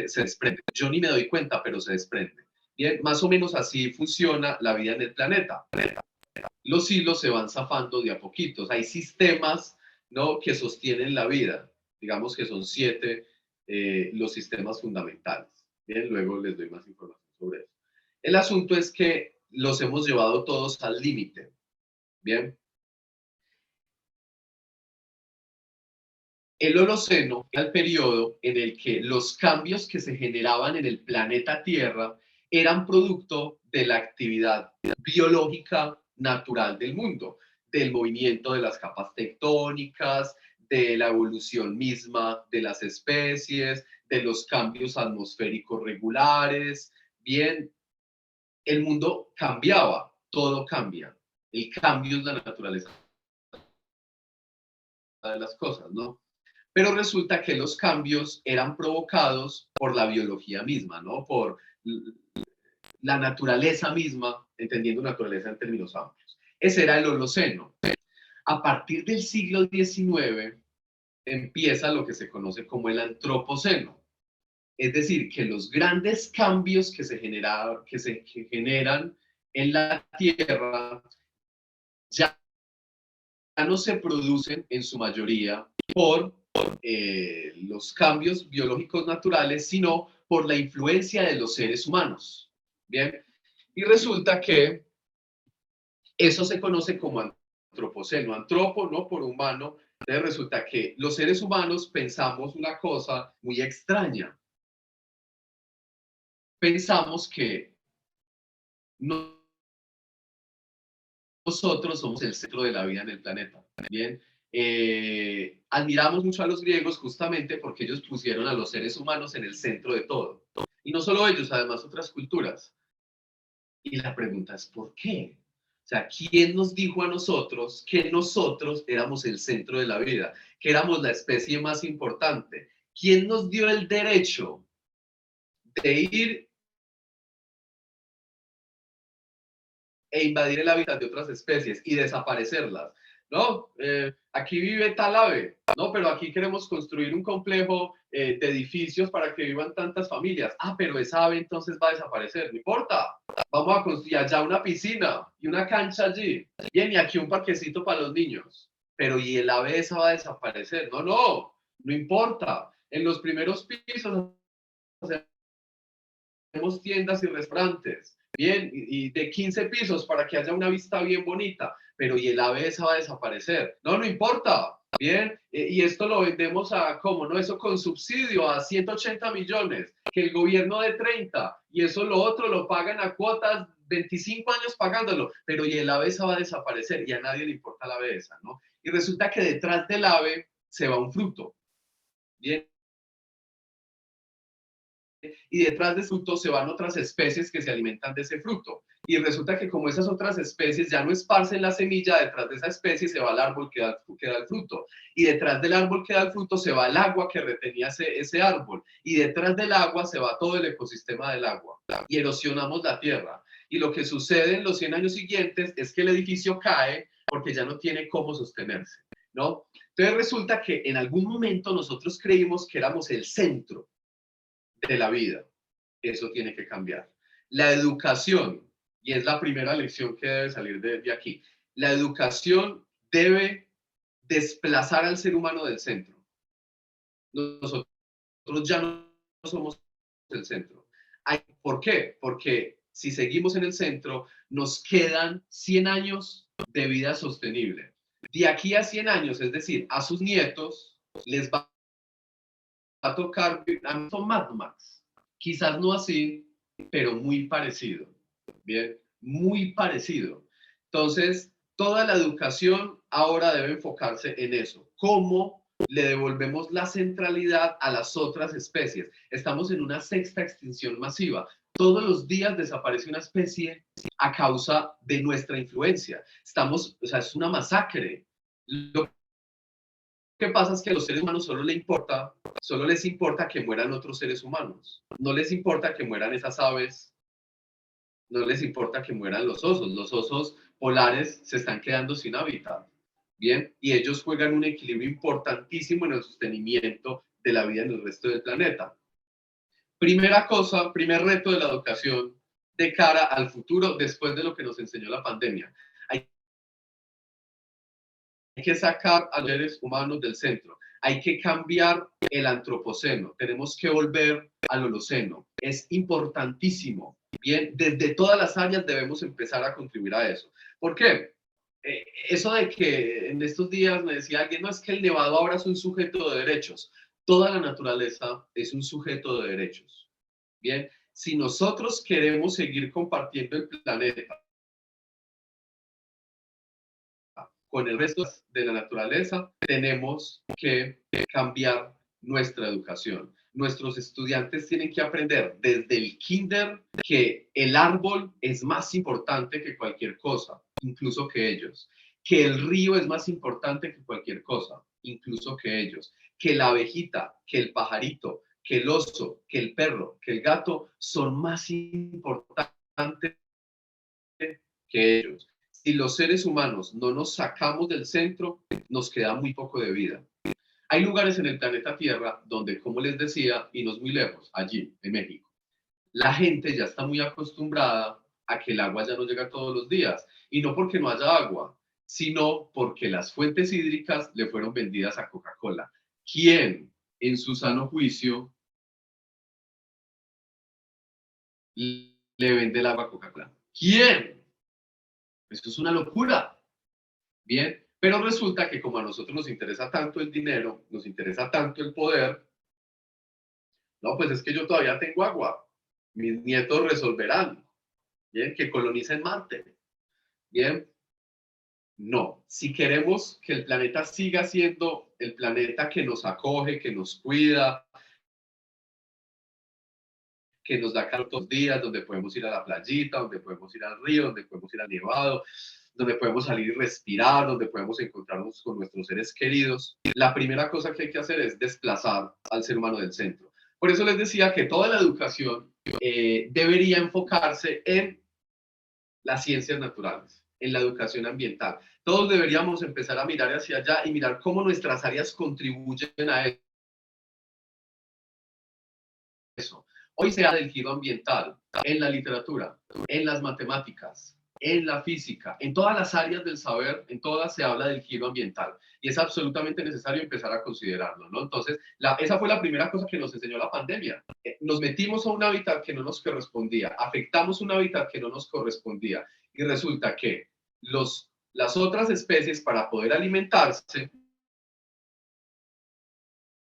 se desprende. Yo ni me doy cuenta, pero se desprende. Bien, más o menos así funciona la vida en el planeta. Los hilos se van zafando de a poquitos. Hay sistemas, ¿no?, que sostienen la vida. Digamos que son 7 los sistemas fundamentales. Bien, luego les doy más información sobre eso. El asunto es que los hemos llevado todos al límite. Bien. El Holoceno era el periodo en el que los cambios que se generaban en el planeta Tierra eran producto de la actividad biológica natural del mundo, del movimiento de las capas tectónicas, de la evolución misma de las especies, de los cambios atmosféricos regulares. Bien, el mundo cambiaba, todo cambia. El cambio es la naturaleza de las cosas, ¿no? Pero resulta que los cambios eran provocados por la biología misma, ¿no? Por la naturaleza misma, entendiendo naturaleza en términos amplios. Ese era el Holoceno. A partir del siglo XIX empieza lo que se conoce como el Antropoceno. Es decir, que los grandes cambios que se generan en la Tierra ya no se producen en su mayoría por los cambios biológicos naturales, sino por la influencia de los seres humanos. Bien, y resulta que eso se conoce como antropoceno. Antropo, no por humano. Entonces resulta que los seres humanos pensamos una cosa muy extraña. Pensamos que nosotros somos el centro de la vida en el planeta. Bien, admiramos mucho a los griegos justamente porque ellos pusieron a los seres humanos en el centro de todo. Y no solo ellos, además otras culturas. Y la pregunta es, ¿por qué? O sea, ¿quién nos dijo a nosotros que nosotros éramos el centro de la vida? Que éramos la especie más importante. ¿Quién nos dio el derecho de ir e invadir el hábitat de otras especies y desaparecerlas? ¿No? Aquí vive tal ave, ¿no? Pero aquí queremos construir un complejo de edificios para que vivan tantas familias. Ah, pero esa ave entonces va a desaparecer, no importa. Vamos a construir allá una piscina y una cancha allí. Bien, y aquí un parquecito para los niños. Pero ¿y el ave esa va a desaparecer? No, no, no importa. En los primeros pisos hacemos tiendas y restaurantes. Bien, y de 15 pisos para que haya una vista bien bonita, pero ¿y el ave esa va a desaparecer? No, no importa. Bien, y esto lo vendemos a, ¿cómo no? Eso con subsidio a 180 millones, que el gobierno de 30, y eso lo otro lo pagan a cuotas, 25 años pagándolo, pero ¿y el ave esa va a desaparecer? Y a nadie le importa la ave esa, ¿no? Y resulta que detrás del ave se va un fruto. Bien, y detrás de ese fruto se van otras especies que se alimentan de ese fruto. Y resulta que como esas otras especies ya no esparcen la semilla, detrás de esa especie se va el árbol que da el fruto. Y detrás del árbol que da el fruto se va el agua que retenía ese árbol. Y detrás del agua se va todo el ecosistema del agua. Y erosionamos la tierra. Y lo que sucede en los 100 años siguientes es que el edificio cae porque ya no tiene cómo sostenerse, ¿no? Entonces resulta que en algún momento nosotros creímos que éramos el centro de la vida. Eso tiene que cambiar. La educación, y es la primera lección que debe salir de aquí, la educación debe desplazar al ser humano del centro. Nosotros ya no somos el centro. ¿Por qué? Porque si seguimos en el centro, nos quedan 100 años de vida sostenible. De aquí a 100 años, es decir, a sus nietos, les va a tocar Mad Max. Quizás no así, pero muy parecido. Bien, muy parecido. Entonces, toda la educación ahora debe enfocarse en eso. ¿Cómo le devolvemos la centralidad a las otras especies? Estamos en una 6ª extinción masiva. Todos los días desaparece una especie a causa de nuestra influencia. O sea, es una masacre. Lo que pasa es que a los seres humanos solo les importa que mueran otros seres humanos. No les importa que mueran esas aves, no les importa que mueran los osos. Los osos polares se están quedando sin hábitat. Bien, y ellos juegan un equilibrio importantísimo en el sostenimiento de la vida en el resto del planeta. Primera cosa, primer reto de la educación de cara al futuro después de lo que nos enseñó la pandemia. Hay que sacar a los seres humanos del centro. Hay que cambiar el antropoceno. Tenemos que volver al holoceno. Es importantísimo. Bien, desde todas las áreas debemos empezar a contribuir a eso. ¿Por qué? Eso de que en estos días me decía alguien, no, es que el nevado ahora es un sujeto de derechos. Toda la naturaleza es un sujeto de derechos. Bien, si nosotros queremos seguir compartiendo el planeta con el resto de la naturaleza, tenemos que cambiar nuestra educación. Nuestros estudiantes tienen que aprender desde el kinder que el árbol es más importante que cualquier cosa, incluso que ellos. Que el río es más importante que cualquier cosa, incluso que ellos. Que la abejita, que el pajarito, que el oso, que el perro, que el gato son más importantes que ellos. Si los seres humanos no nos sacamos del centro, nos queda muy poco de vida. Hay lugares en el planeta Tierra donde, como les decía, y no es muy lejos, allí, en México, la gente ya está muy acostumbrada a que el agua ya no llega todos los días. Y no porque no haya agua, sino porque las fuentes hídricas le fueron vendidas a Coca-Cola. ¿Quién, en su sano juicio, le vende el agua a Coca-Cola? ¿Quién? Eso es una locura. Bien, pero resulta que como a nosotros nos interesa tanto el dinero, nos interesa tanto el poder, no, pues es que yo todavía tengo agua. Mis nietos resolverán. Bien, que colonicen Marte. Bien, no. Si queremos que el planeta siga siendo el planeta que nos acoge, que nos cuida, que nos da calor todos los días, donde podemos ir a la playita, donde podemos ir al río, donde podemos ir al nevado, donde podemos salir y respirar, donde podemos encontrarnos con nuestros seres queridos, la primera cosa que hay que hacer es desplazar al ser humano del centro. Por eso les decía que toda la educación debería enfocarse en las ciencias naturales, en la educación ambiental. Todos deberíamos empezar a mirar hacia allá y mirar cómo nuestras áreas contribuyen a eso. Hoy se habla del giro ambiental en la literatura, en las matemáticas, en la física, en todas las áreas del saber, en todas se habla del giro ambiental y es absolutamente necesario empezar a considerarlo, ¿no? Entonces, esa fue la primera cosa que nos enseñó la pandemia. Nos metimos a un hábitat que no nos correspondía, afectamos un hábitat que no nos correspondía y resulta que las otras especies para poder alimentarse,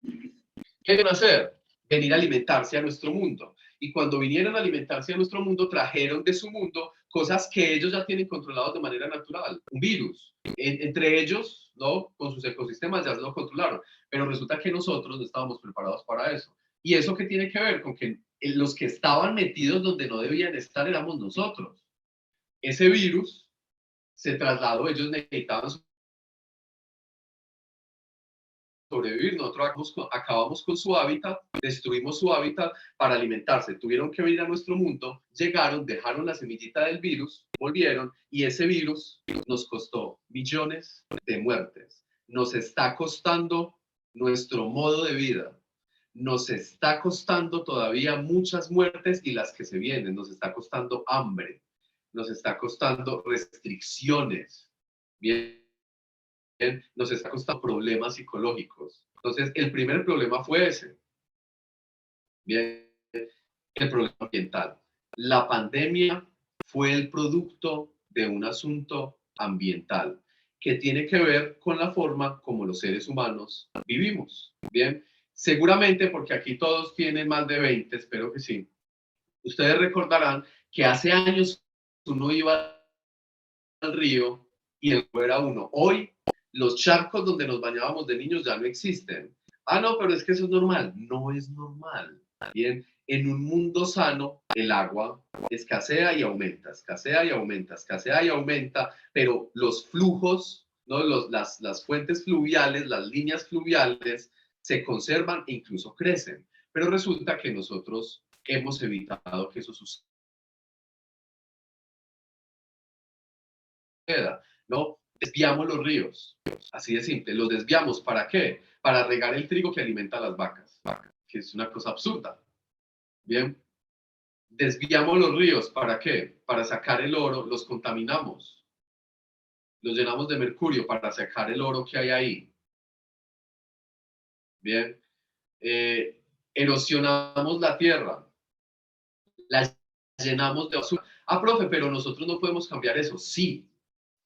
¿qué deben hacer? Venir a alimentarse a nuestro mundo. Y cuando vinieron a alimentarse a nuestro mundo, trajeron de su mundo cosas que ellos ya tienen controlados de manera natural. Un virus. Entre ellos, ¿no? Con sus ecosistemas ya lo controlaron. Pero resulta que nosotros no estábamos preparados para eso. ¿Y eso qué tiene que ver? Con que los que estaban metidos donde no debían estar éramos nosotros. Ese virus se trasladó, ellos necesitaban sobrevivir, nosotros acabamos con su hábitat, destruimos su hábitat para alimentarse, tuvieron que venir a nuestro mundo, llegaron, dejaron la semillita del virus, volvieron y ese virus nos costó millones de muertes, nos está costando nuestro modo de vida, nos está costando todavía muchas muertes y las que se vienen, nos está costando hambre, nos está costando restricciones, bien, nos está costando problemas psicológicos. Entonces, el primer problema fue ese. Bien, el problema ambiental. La pandemia fue el producto de un asunto ambiental que tiene que ver con la forma como los seres humanos vivimos. Bien, seguramente porque aquí todos tienen más de 20, espero que sí. Ustedes recordarán que hace años uno iba al río y el río era uno. Hoy los charcos donde nos bañábamos de niños ya no existen. Ah, no, pero es que eso es normal. No es normal. Bien, en un mundo sano, el agua escasea y aumenta, escasea y aumenta, escasea y aumenta, pero los flujos ¿no? Las fuentes fluviales, las líneas fluviales se conservan e incluso crecen. Pero resulta que nosotros hemos evitado que eso suceda, ¿no? Desviamos los ríos, así de simple. ¿Los desviamos para qué? Para regar el trigo que alimenta a las vacas, que es una cosa absurda. Bien. Desviamos los ríos, ¿para qué? Para sacar el oro, los contaminamos. Los llenamos de mercurio para sacar el oro que hay ahí. Bien. Erosionamos la tierra, la llenamos de basura. Ah, profe, pero nosotros no podemos cambiar eso. Sí,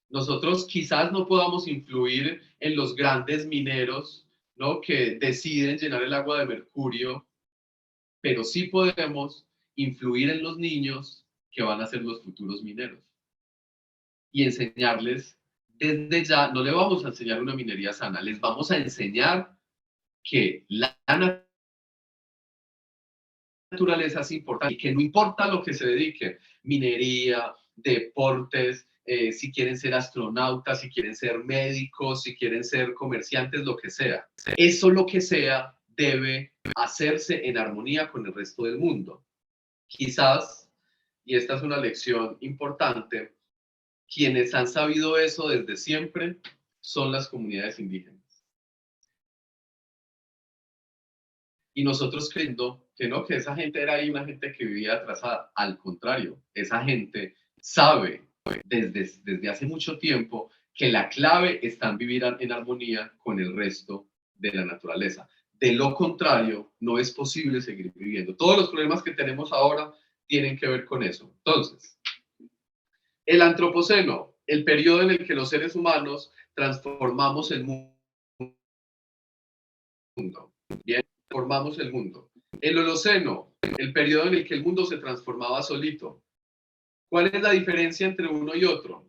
nosotros quizás no podamos influir en los grandes mineros, ¿no? Que deciden llenar el agua de mercurio, pero sí podemos influir en los niños que van a ser los futuros mineros y enseñarles desde ya. No le vamos a enseñar una minería sana, les vamos a enseñar que la naturaleza es importante y que no importa lo que se dediquen, minería, deportes, si quieren ser astronautas, si quieren ser médicos, si quieren ser comerciantes, lo que sea. Eso, lo que sea, debe hacerse en armonía con el resto del mundo. Quizás, y esta es una lección importante, quienes han sabido eso desde siempre son las comunidades indígenas. Y nosotros creyendo que no, que esa gente era ahí una gente que vivía atrasada. Al contrario, esa gente sabe desde hace mucho tiempo que la clave está en vivir en armonía con el resto de la naturaleza. De lo contrario, no es posible seguir viviendo. Todos los problemas que tenemos ahora tienen que ver con eso. Entonces, el antropoceno, el periodo en el que los seres humanos transformamos el mundo. Bien, formamos el mundo. El Holoceno, el periodo en el que el mundo se transformaba solito. ¿Cuál es la diferencia entre uno y otro?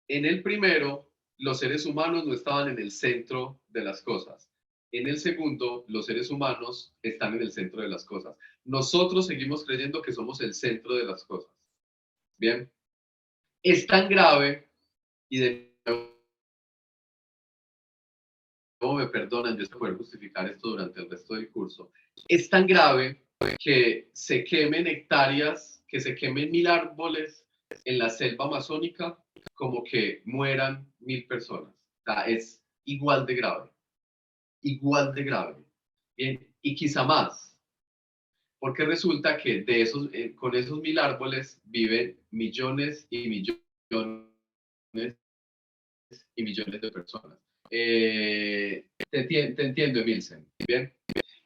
En el primero, los seres humanos no estaban en el centro de las cosas. En el segundo, los seres humanos están en el centro de las cosas. Nosotros seguimos creyendo que somos el centro de las cosas. Bien. Es tan grave, y de nuevo me perdonan, yo espero poder justificar esto durante el resto del curso, es tan grave que se quemen hectáreas, que se quemen 1000 árboles en la selva amazónica, como que mueran 1000 personas. O sea, es igual de grave. Igual de grave. Bien, y quizá más. Porque resulta que de esos, con esos 1000 árboles viven millones y millones y millones de personas. Te entiendo, Emilsen. Bien.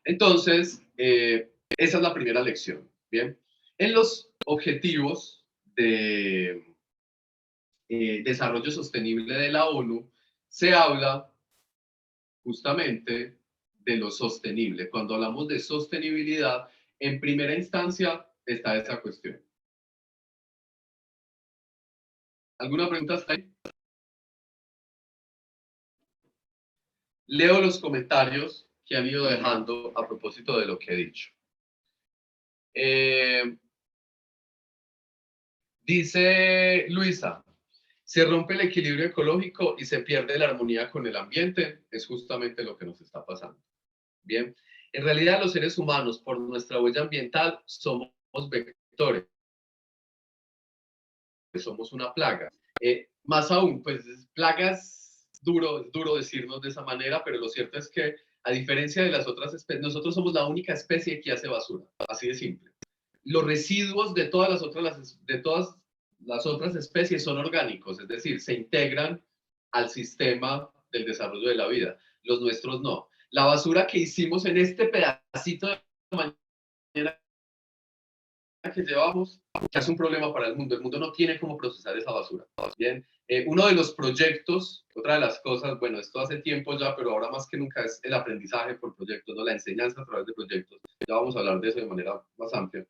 Entonces, esa es la primera lección. Bien. En los objetivos de desarrollo sostenible de la ONU se habla justamente de lo sostenible. Cuando hablamos de sostenibilidad, en primera instancia está esa cuestión. ¿Alguna pregunta hasta ahí? Leo los comentarios que han ido dejando a propósito de lo que he dicho. Dice Luisa, se rompe el equilibrio ecológico y se pierde la armonía con el ambiente. Es justamente lo que nos está pasando. Bien, en realidad los seres humanos, por nuestra huella ambiental, somos vectores. Somos una plaga. Más aún, pues plagas, es duro decirnos de esa manera, pero lo cierto es que, a diferencia de las otras especies, nosotros somos la única especie que hace basura, así de simple. Los residuos de todas las otras especies son orgánicos, es decir, se integran al sistema del desarrollo de la vida. Los nuestros no. La basura que hicimos en este pedacito de mañana que llevamos ya es un problema para el mundo. El mundo no tiene cómo procesar esa basura. Bien, uno de los proyectos, otra de las cosas, bueno, esto hace tiempo ya, pero ahora más que nunca es el aprendizaje por proyectos, ¿no? La enseñanza a través de proyectos. Ya vamos a hablar de eso de manera más amplia.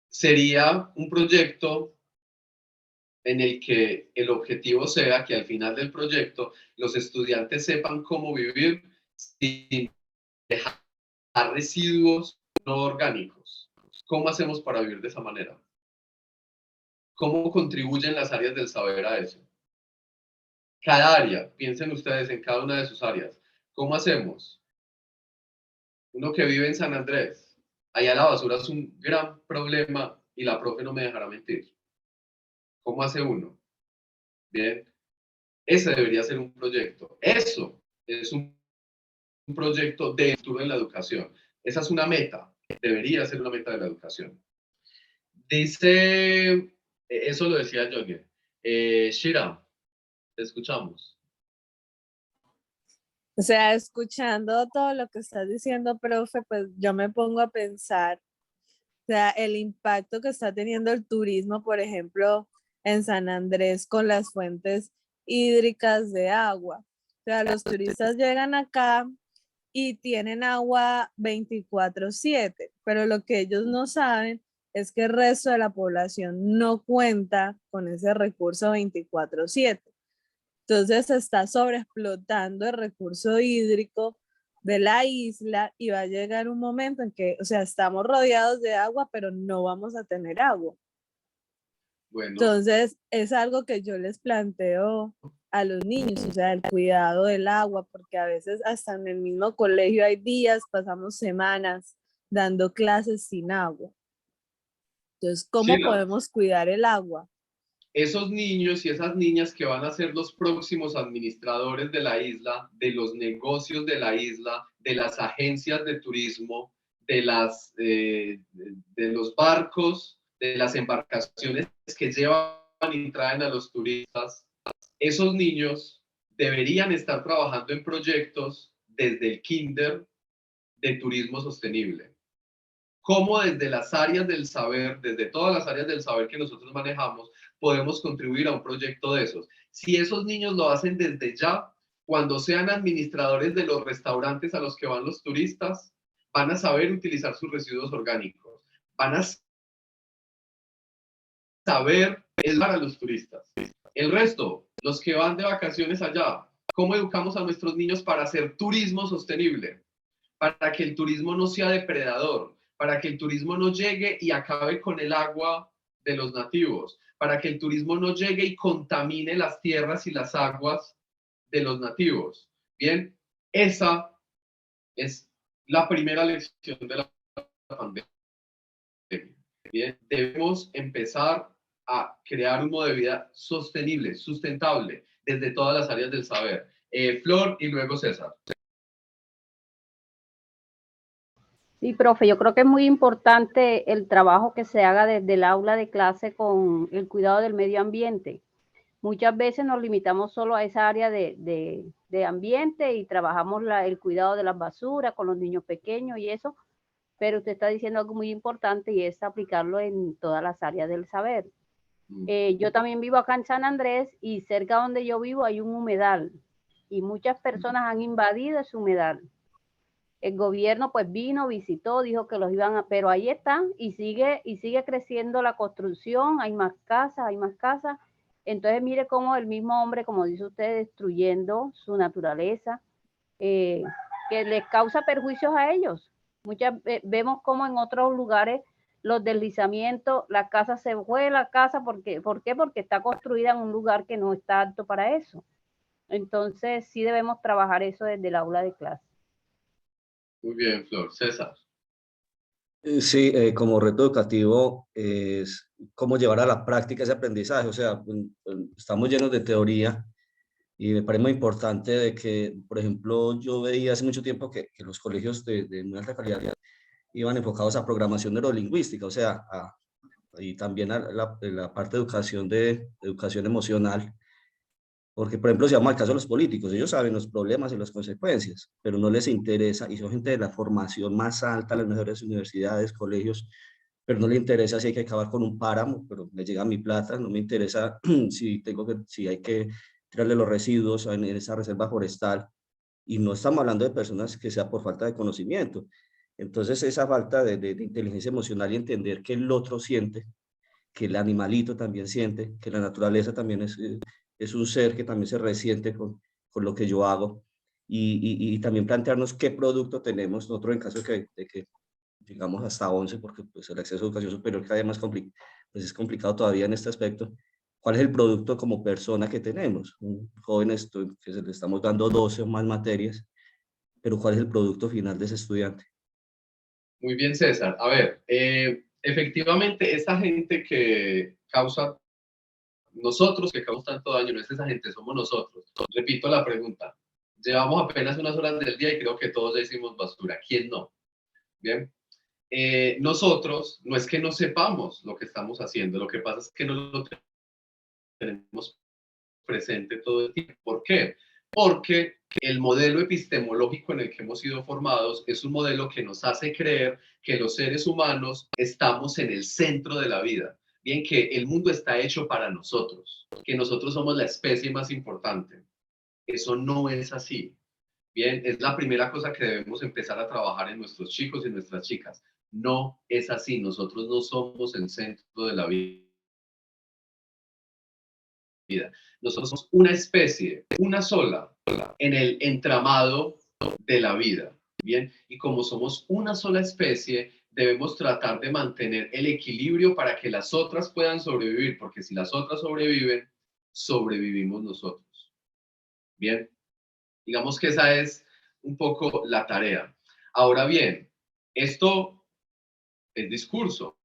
Sería un proyecto en el que el objetivo sea que al final del proyecto los estudiantes sepan cómo vivir sin dejar residuos no orgánicos. ¿Cómo hacemos para vivir de esa manera? ¿Cómo contribuyen las áreas del saber a eso? Cada área, piensen ustedes en cada una de sus áreas. ¿Cómo hacemos? Uno que vive en San Andrés, allá la basura es un gran problema y la profe no me dejará mentir. ¿Cómo hace uno? Bien, ese debería ser un proyecto. Eso es un proyecto de futuro en la educación. Esa es una meta, debería ser una meta de la educación. Dice, eso lo decía Johnny. Shira, te escuchamos. O sea, escuchando todo lo que estás diciendo, profe, pues yo me pongo a pensar, o sea, el impacto que está teniendo el turismo, por ejemplo, en San Andrés con las fuentes hídricas de agua. O sea, los turistas llegan acá y tienen agua 24/7, pero lo que ellos no saben es que el resto de la población no cuenta con ese recurso 24/7. Entonces se está sobreexplotando el recurso hídrico de la isla y va a llegar un momento en que, o sea, estamos rodeados de agua, pero no vamos a tener agua. Bueno, Entonces es algo que yo les planteo a los niños, o sea, el cuidado del agua, porque a veces hasta en el mismo colegio hay días, pasamos semanas dando clases sin agua. Entonces, ¿cómo Sheila, podemos cuidar el agua? esos niños y esas niñas que van a ser los próximos administradores de la isla, de los negocios de la isla, de las agencias de turismo, de los barcos, de las embarcaciones que llevan y traen a los turistas, esos niños deberían estar trabajando en proyectos desde el kinder de turismo sostenible. Cómo desde las áreas del saber, desde todas las áreas del saber que nosotros manejamos, podemos contribuir a un proyecto de esos. Si esos niños lo hacen desde ya, cuando sean administradores de los restaurantes a los que van los turistas, van a saber utilizar sus residuos orgánicos, van a saber educar a los turistas. El resto, los que van de vacaciones allá, ¿cómo educamos a nuestros niños para hacer turismo sostenible? Para que el turismo no sea depredador, para que el turismo no llegue y acabe con el agua de los nativos, para que el turismo no llegue y contamine las tierras y las aguas de los nativos. Bien, esa es la primera lección de la pandemia. Bien, debemos empezar a crear un modo de vida sostenible, sustentable, desde todas las áreas del saber. Flor y luego César. Sí, profe, yo creo que es muy importante el trabajo que se haga desde el aula de clase con el cuidado del medio ambiente. Muchas veces nos limitamos solo a esa área de ambiente y trabajamos el cuidado de las basuras con los niños pequeños y eso, pero usted está diciendo algo muy importante y es aplicarlo en todas las áreas del saber. Yo también vivo acá en San Andrés y cerca donde yo vivo hay un humedal y muchas personas han invadido ese humedal. El gobierno pues vino, visitó, dijo que los iban a, pero ahí están y sigue creciendo la construcción, hay más casas, entonces mire cómo el mismo hombre, como dice usted, destruyendo su naturaleza, que les causa perjuicios a ellos. Vemos como en otros lugares los deslizamientos, la casa se fue, ¿por qué? Porque está construida en un lugar que no está apto para eso. Entonces sí debemos trabajar eso desde el aula de clase. Muy bien, Flor. César. Sí, como reto educativo es cómo llevar a la práctica ese aprendizaje. O sea, estamos llenos de teoría y me parece muy importante de que, por ejemplo, yo veía hace mucho tiempo que los colegios de muy alta calidad iban enfocados a programación neurolingüística, o sea, y también a la parte de educación emocional. Porque, por ejemplo, si vamos al caso de los políticos, ellos saben los problemas y las consecuencias, pero no les interesa, y son gente de la formación más alta, las mejores universidades, colegios, pero no les interesa si hay que acabar con un páramo, pero me llega mi plata, no me interesa si hay que tirarle los residuos en esa reserva forestal, y no estamos hablando de personas que sea por falta de conocimiento. Entonces, esa falta de inteligencia emocional y entender que el otro siente, que el animalito también siente, que la naturaleza también es un ser que también se resiente con lo que yo hago, y también plantearnos qué producto tenemos. Nosotros, en caso de que digamos hasta 11, porque pues el acceso a educación superior cada vez más pues es complicado todavía en este aspecto, cuál es el producto como persona que tenemos. Jóvenes que le estamos dando 12 o más materias, pero cuál es el producto final de ese estudiante. Muy bien, César. A ver, efectivamente, esa gente que causa, nosotros que causamos tanto daño, no es esa gente, somos nosotros. Repito la pregunta. Llevamos apenas unas horas del día y creo que todos ya hicimos basura. ¿Quién no? Bien. Nosotros, no es que no sepamos lo que estamos haciendo, lo que pasa es que no lo tenemos presente todo el tiempo. ¿Por qué? Porque el modelo epistemológico en el que hemos sido formados es un modelo que nos hace creer que los seres humanos estamos en el centro de la vida. Bien, que el mundo está hecho para nosotros, que nosotros somos la especie más importante. Eso no es así. Bien, es la primera cosa que debemos empezar a trabajar en nuestros chicos y nuestras chicas. No es así. Nosotros no somos el centro de la vida. Nosotros somos una especie, una sola, en el entramado de la vida. Bien, y como somos una sola especie, debemos tratar de mantener el equilibrio para que las otras puedan sobrevivir, porque si las otras sobreviven, sobrevivimos nosotros. Bien, digamos que esa es un poco la tarea. Ahora bien, esto es discurso.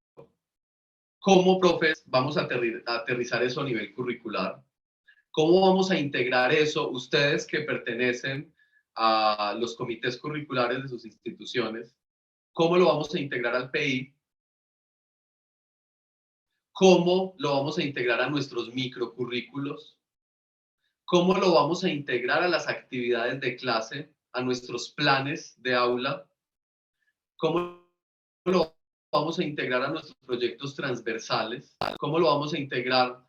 ¿Cómo, profes, vamos a aterrizar eso a nivel curricular? ¿Cómo vamos a integrar eso, ustedes que pertenecen a los comités curriculares de sus instituciones? ¿Cómo lo vamos a integrar al PI? ¿Cómo lo vamos a integrar a nuestros microcurrículos? ¿Cómo lo vamos a integrar a las actividades de clase, a nuestros planes de aula? ¿Cómo lo vamos a integrar a nuestros proyectos transversales? ¿Cómo lo vamos a integrar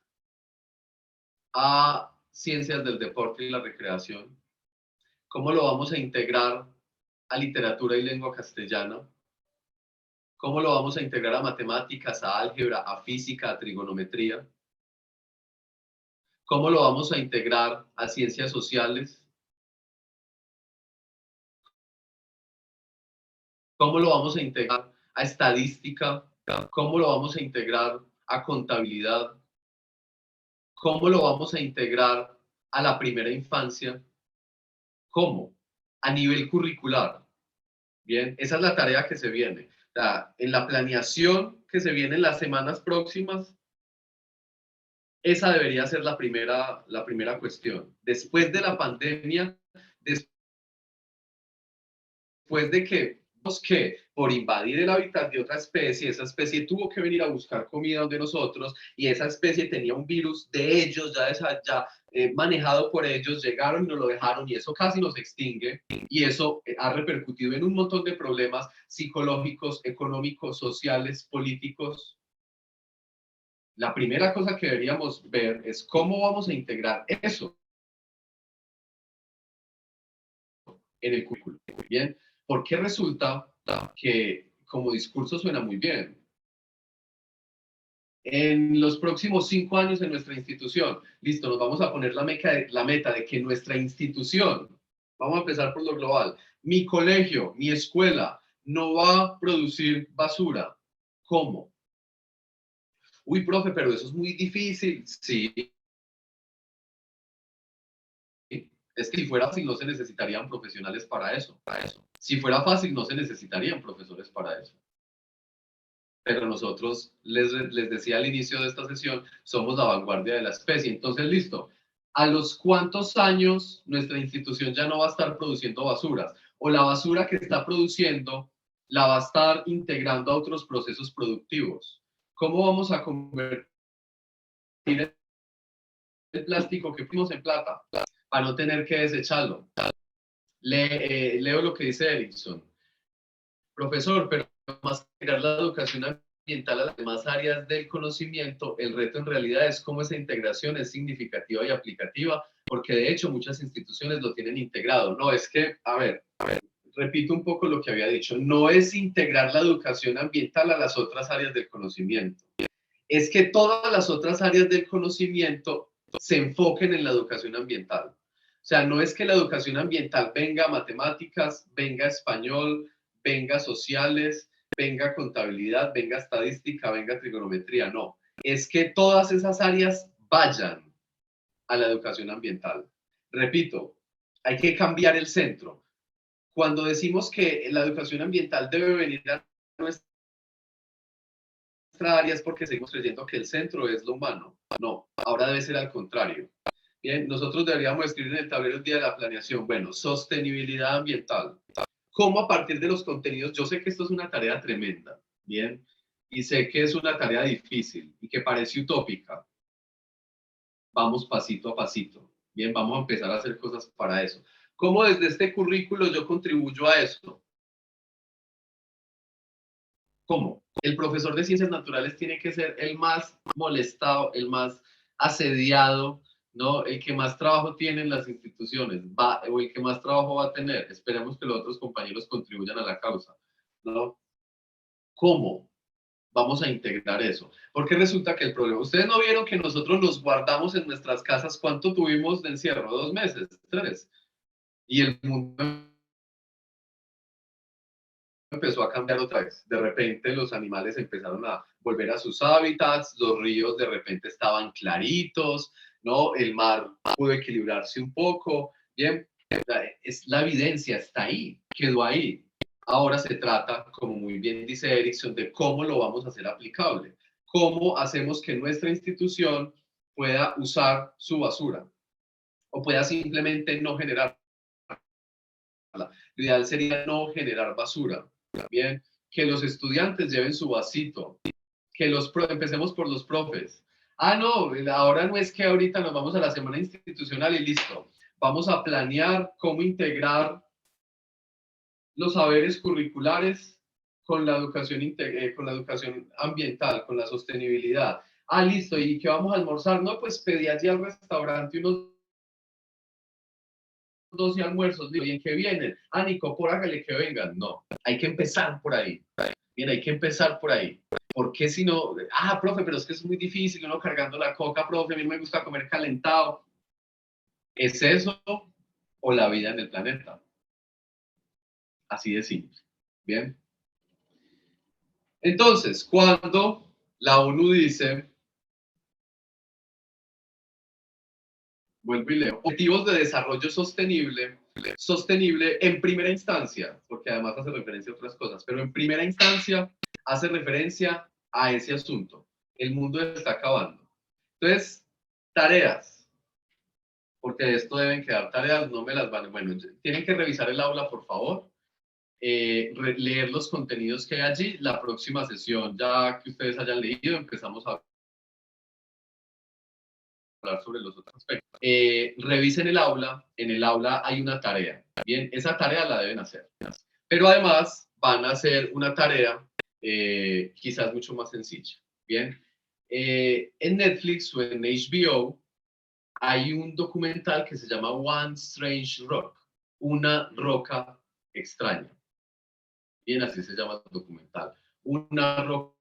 a ciencias del deporte y la recreación? ¿Cómo lo vamos a integrar a literatura y lengua castellana? ¿Cómo lo vamos a integrar a matemáticas, a álgebra, a física, a trigonometría? ¿Cómo lo vamos a integrar a ciencias sociales? ¿Cómo lo vamos a integrar a estadística? ¿Cómo lo vamos a integrar a contabilidad? ¿Cómo lo vamos a integrar a la primera infancia? ¿Cómo? A nivel curricular. Bien, esa es la tarea que se viene. O sea, en la planeación que se viene en las semanas próximas, esa debería ser la primera cuestión. Después de la pandemia, después de que por invadir el hábitat de otra especie, esa especie tuvo que venir a buscar comida donde nosotros y esa especie tenía un virus de ellos, ya manejado por ellos, llegaron y nos lo dejaron y eso casi nos extingue y eso ha repercutido en un montón de problemas psicológicos, económicos, sociales, políticos. La primera cosa que deberíamos ver es cómo vamos a integrar eso en el currículo. Bien, porque resulta que como discurso suena muy bien. En los próximos 5 años en nuestra institución, listo, nos vamos a poner la meta de que nuestra institución, vamos a empezar por lo global, mi colegio, mi escuela, no va a producir basura. ¿Cómo? Uy, profe, pero eso es muy difícil. Sí. Es que si fuera fácil no se necesitarían profesionales para eso. Si fuera fácil no se necesitarían profesores para eso. Pero nosotros, les decía al inicio de esta sesión, somos la vanguardia de la especie. Entonces, listo. ¿A los cuántos años nuestra institución ya no va a estar produciendo basuras? O la basura que está produciendo la va a estar integrando a otros procesos productivos. ¿Cómo vamos a convertir el plástico que fuimos en plata para no tener que desecharlo? Leo lo que dice Erickson. Profesor, pero más que integrar la educación ambiental a las demás áreas del conocimiento, el reto en realidad es cómo esa integración es significativa y aplicativa, porque de hecho muchas instituciones lo tienen integrado. No, es que, a ver, repito un poco lo que había dicho, no es integrar la educación ambiental a las otras áreas del conocimiento. Es que todas las otras áreas del conocimiento se enfoquen en la educación ambiental. O sea, no es que la educación ambiental venga matemáticas, venga español, venga sociales, venga contabilidad, venga estadística, venga trigonometría, no. Es que todas esas áreas vayan a la educación ambiental. Repito, hay que cambiar el centro. Cuando decimos que la educación ambiental debe venir a nuestra área es porque seguimos creyendo que el centro es lo humano. No, ahora debe ser al contrario. Bien, nosotros deberíamos escribir en el tablero el día de la planeación, bueno, sostenibilidad ambiental. ¿Cómo a partir de los contenidos? Yo sé que esto es una tarea tremenda, bien, y sé que es una tarea difícil y que parece utópica. Vamos pasito a pasito, bien, vamos a empezar a hacer cosas para eso. ¿Cómo desde este currículo yo contribuyo a esto? ¿Cómo? El profesor de ciencias naturales tiene que ser el más molestado, el más asediado, ¿no? El que más trabajo tiene en las instituciones, o el que más trabajo va a tener. Esperemos que los otros compañeros contribuyan a la causa, ¿no? ¿Cómo vamos a integrar eso? Porque resulta que el problema, ustedes no vieron que nosotros nos guardamos en nuestras casas, ¿cuánto tuvimos de encierro? 2 meses, 3. Y el mundo empezó a cambiar otra vez. De repente los animales empezaron a volver a sus hábitats, los ríos de repente estaban claritos, ¿no? El mar pudo equilibrarse un poco. Bien, la evidencia está ahí, quedó ahí. Ahora se trata, como muy bien dice Erickson, de cómo lo vamos a hacer aplicable. Cómo hacemos que nuestra institución pueda usar su basura o pueda simplemente no generar. Lo ideal sería no generar basura. Bien, que los estudiantes lleven su vasito, que empecemos por los profes. Ah, no, ahora no es que ahorita nos vamos a la semana institucional y listo. Vamos a planear cómo integrar los saberes curriculares con la educación ambiental, con la sostenibilidad. Ah, listo, ¿y qué vamos a almorzar? No, pues pedí allí al restaurante unos 12 almuerzos, ¿y en qué vienen? Ah, Nico, por hágale que vengan. No, hay que empezar por ahí. Bien, hay que empezar por ahí. ¿Por qué si no? Ah, profe, pero es que es muy difícil, uno cargando la coca, profe, a mí me gusta comer calentado. ¿Es eso o la vida en el planeta? Así de simple. Bien. Entonces, cuando la ONU dice, vuelvo y leo, objetivos de desarrollo sostenible en primera instancia, porque además hace referencia a otras cosas, pero en primera instancia hace referencia a ese asunto. El mundo está acabando. Entonces, tareas, porque de esto deben quedar tareas, no me las van, bueno, tienen que revisar el aula, por favor, leer los contenidos que hay allí. La próxima sesión, ya que ustedes hayan leído, empezamos a hablar sobre los otros aspectos. Revisen el aula, en el aula hay una tarea, bien, esa tarea la deben hacer, pero además van a hacer una tarea quizás mucho más sencilla, bien. En Netflix o en HBO hay un documental que se llama One Strange Rock, una roca extraña, bien, así se llama el documental, una roca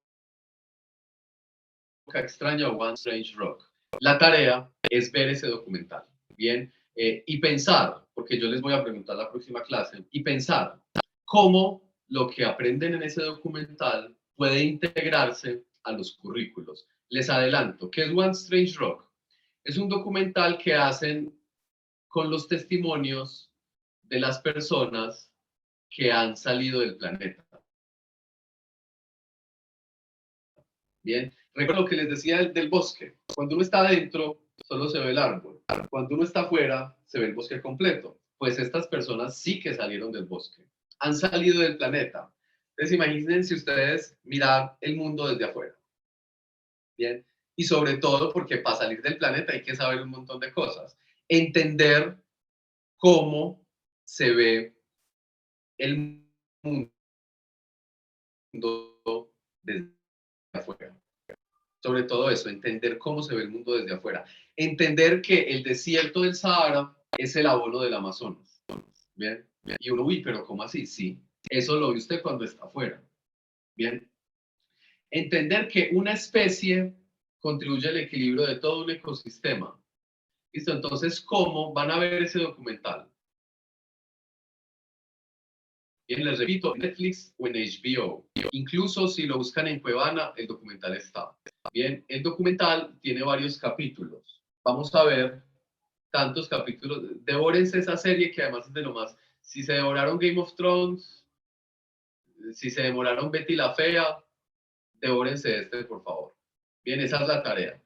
extraña o One Strange Rock. La tarea es ver ese documental, ¿bien? Y pensar, porque yo les voy a preguntar la próxima clase, y pensar cómo lo que aprenden en ese documental puede integrarse a los currículos. Les adelanto, ¿qué es One Strange Rock? Es un documental que hacen con los testimonios de las personas que han salido del planeta. Bien, recuerdo lo que les decía del bosque. Cuando uno está adentro, solo se ve el árbol. Cuando uno está afuera, se ve el bosque completo. Pues estas personas sí que salieron del bosque. Han salido del planeta. Entonces imagínense ustedes mirar el mundo desde afuera. Bien, y sobre todo porque para salir del planeta hay que saber un montón de cosas. Entender cómo se ve el mundo desde afuera. Sobre todo eso, entender cómo se ve el mundo desde afuera. Entender que el desierto del Sahara es el abono del Amazonas. ¿Bien? Y uno, uy, pero ¿cómo así? Sí, eso lo ve usted cuando está afuera. ¿Bien? Entender que una especie contribuye al equilibrio de todo un ecosistema. ¿Listo? Entonces, ¿cómo van a ver ese documental? Bien, les repito, Netflix o en HBO. Incluso si lo buscan en Cuevana, el documental está. Bien, el documental tiene varios capítulos. Vamos a ver tantos capítulos. Devórense esa serie que además es de lo más. Si se devoraron Game of Thrones, si se demoraron Betty la Fea, devórense este, por favor. Bien, esa es la tarea.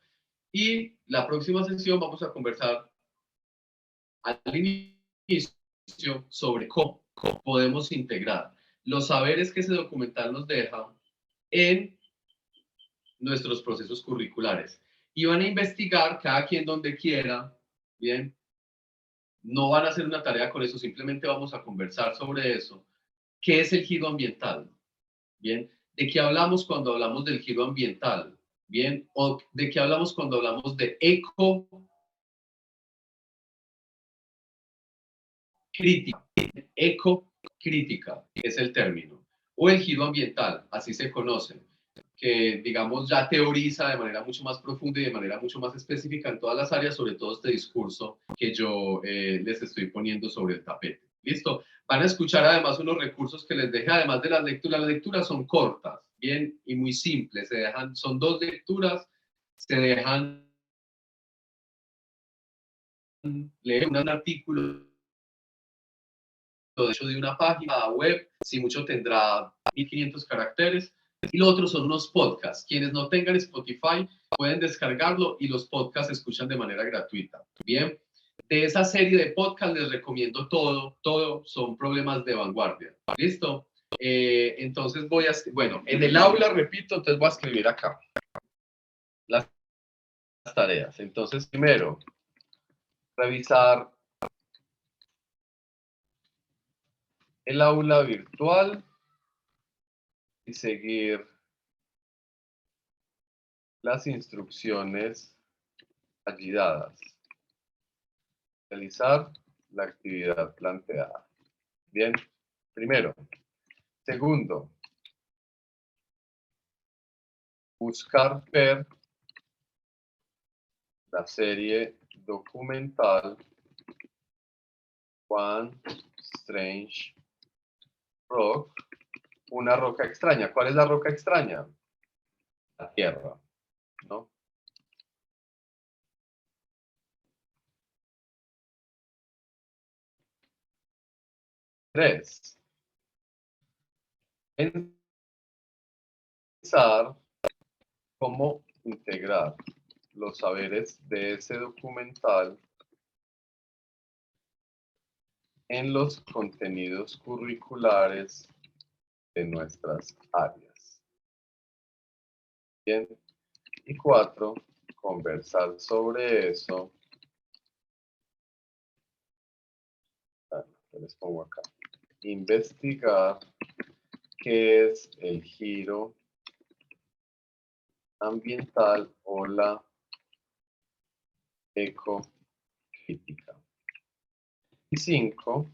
Y la próxima sesión vamos a conversar al inicio sobre cómo podemos integrar los saberes que ese documental nos deja en nuestros procesos curriculares. Y van a investigar cada quien donde quiera, ¿bien? No van a hacer una tarea con eso, simplemente vamos a conversar sobre eso. ¿Qué es el giro ambiental? ¿Bien? ¿De qué hablamos cuando hablamos del giro ambiental? ¿Bien? ¿O de qué hablamos cuando hablamos de ecocrítica? Ecocrítica es el término. O el giro ambiental, así se conoce, que digamos ya teoriza de manera mucho más profunda y de manera mucho más específica en todas las áreas sobre todo este discurso que yo les estoy poniendo sobre el tapete. ¿Listo? Van a escuchar además unos recursos que les dejé, además de las lecturas son cortas, bien, y muy simples, son 2 lecturas, se dejan leer un artículo de hecho de una página web, si mucho tendrá 1500 caracteres, y lo otro son unos podcasts. Quienes no tengan Spotify pueden descargarlo y los podcasts se escuchan de manera gratuita. Bien, de esa serie de podcasts les recomiendo todo son problemas de vanguardia. ¿Listo? Entonces bueno, en el aula, repito, entonces voy a escribir acá las tareas. Entonces, primero, revisar el aula virtual y seguir las instrucciones allí dadas. Realizar la actividad planteada. Bien, primero. Segundo, buscar ver la serie documental One Strange Rock, una roca extraña. ¿Cuál es la roca extraña? La Tierra, ¿no? Tres, pensar cómo integrar los saberes de ese documental en los contenidos curriculares de nuestras áreas. Bien. Y 4, conversar sobre eso. Les pongo acá. Investigar qué es el giro ambiental o la ecocrítica. Y 5,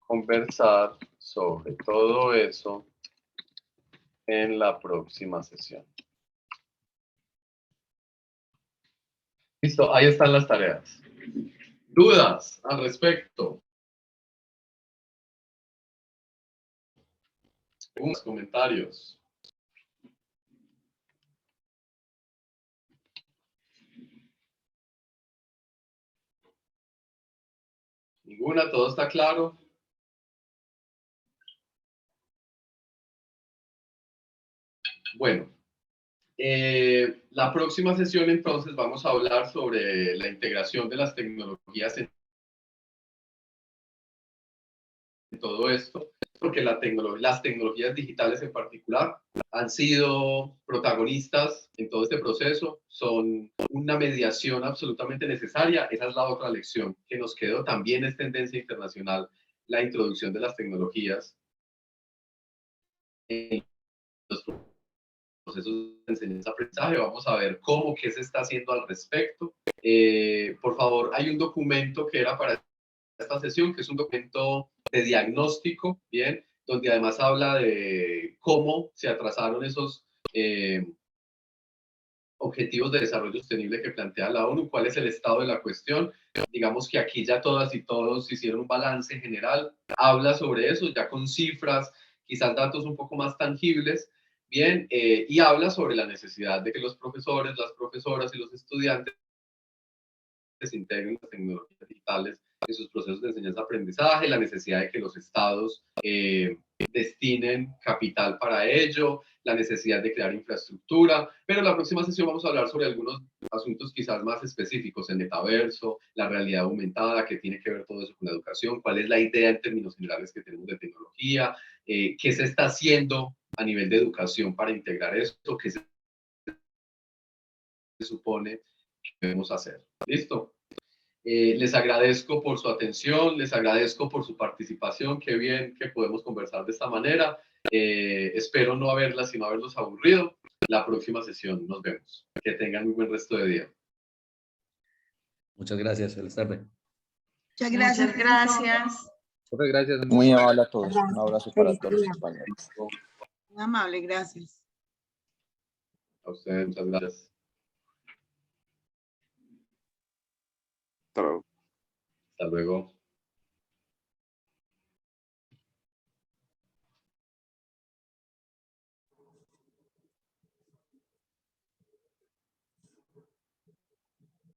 conversar sobre todo eso en la próxima sesión. Listo, ahí están las tareas. ¿Dudas al respecto? Preguntas, comentarios. ¿Ninguna? ¿Todo está claro? Bueno, la próxima sesión entonces vamos a hablar sobre la integración de las tecnologías en todo esto, porque las tecnologías digitales en particular han sido protagonistas en todo este proceso, son una mediación absolutamente necesaria. Esa es la otra lección que nos quedó, también es tendencia internacional la introducción de las tecnologías en los procesos de enseñanza-aprendizaje. Vamos a ver qué se está haciendo al respecto. Por favor, hay un documento que era para esta sesión, que es un documento de diagnóstico, ¿bien? Donde además habla de cómo se atrasaron esos objetivos de desarrollo sostenible que plantea la ONU, cuál es el estado de la cuestión. Digamos que aquí ya todas y todos hicieron un balance general, habla sobre eso, ya con cifras, quizás datos un poco más tangibles, bien, y habla sobre la necesidad de que los profesores, las profesoras y los estudiantes integren las tecnologías digitales en sus procesos de enseñanza-aprendizaje, la necesidad de que los estados destinen capital para ello, la necesidad de crear infraestructura, pero en la próxima sesión vamos a hablar sobre algunos asuntos quizás más específicos, el metaverso, la realidad aumentada, que tiene que ver todo eso con la educación, cuál es la idea en términos generales que tenemos de tecnología, qué se está haciendo a nivel de educación para integrar esto, qué se supone que debemos hacer. ¿Listo? Les agradezco por su atención, les agradezco por su participación, qué bien que podemos conversar de esta manera. Espero no haberlas, sino haberlos aburrido. La próxima sesión nos vemos. Que tengan muy buen resto de día. Muchas gracias, feliz tarde. Muchas gracias. Gracias. Muchas gracias. Muy amable a todos. Un abrazo para todos los compañeros. Muy amable, gracias. A ustedes, muchas gracias. Hasta luego. Hasta luego.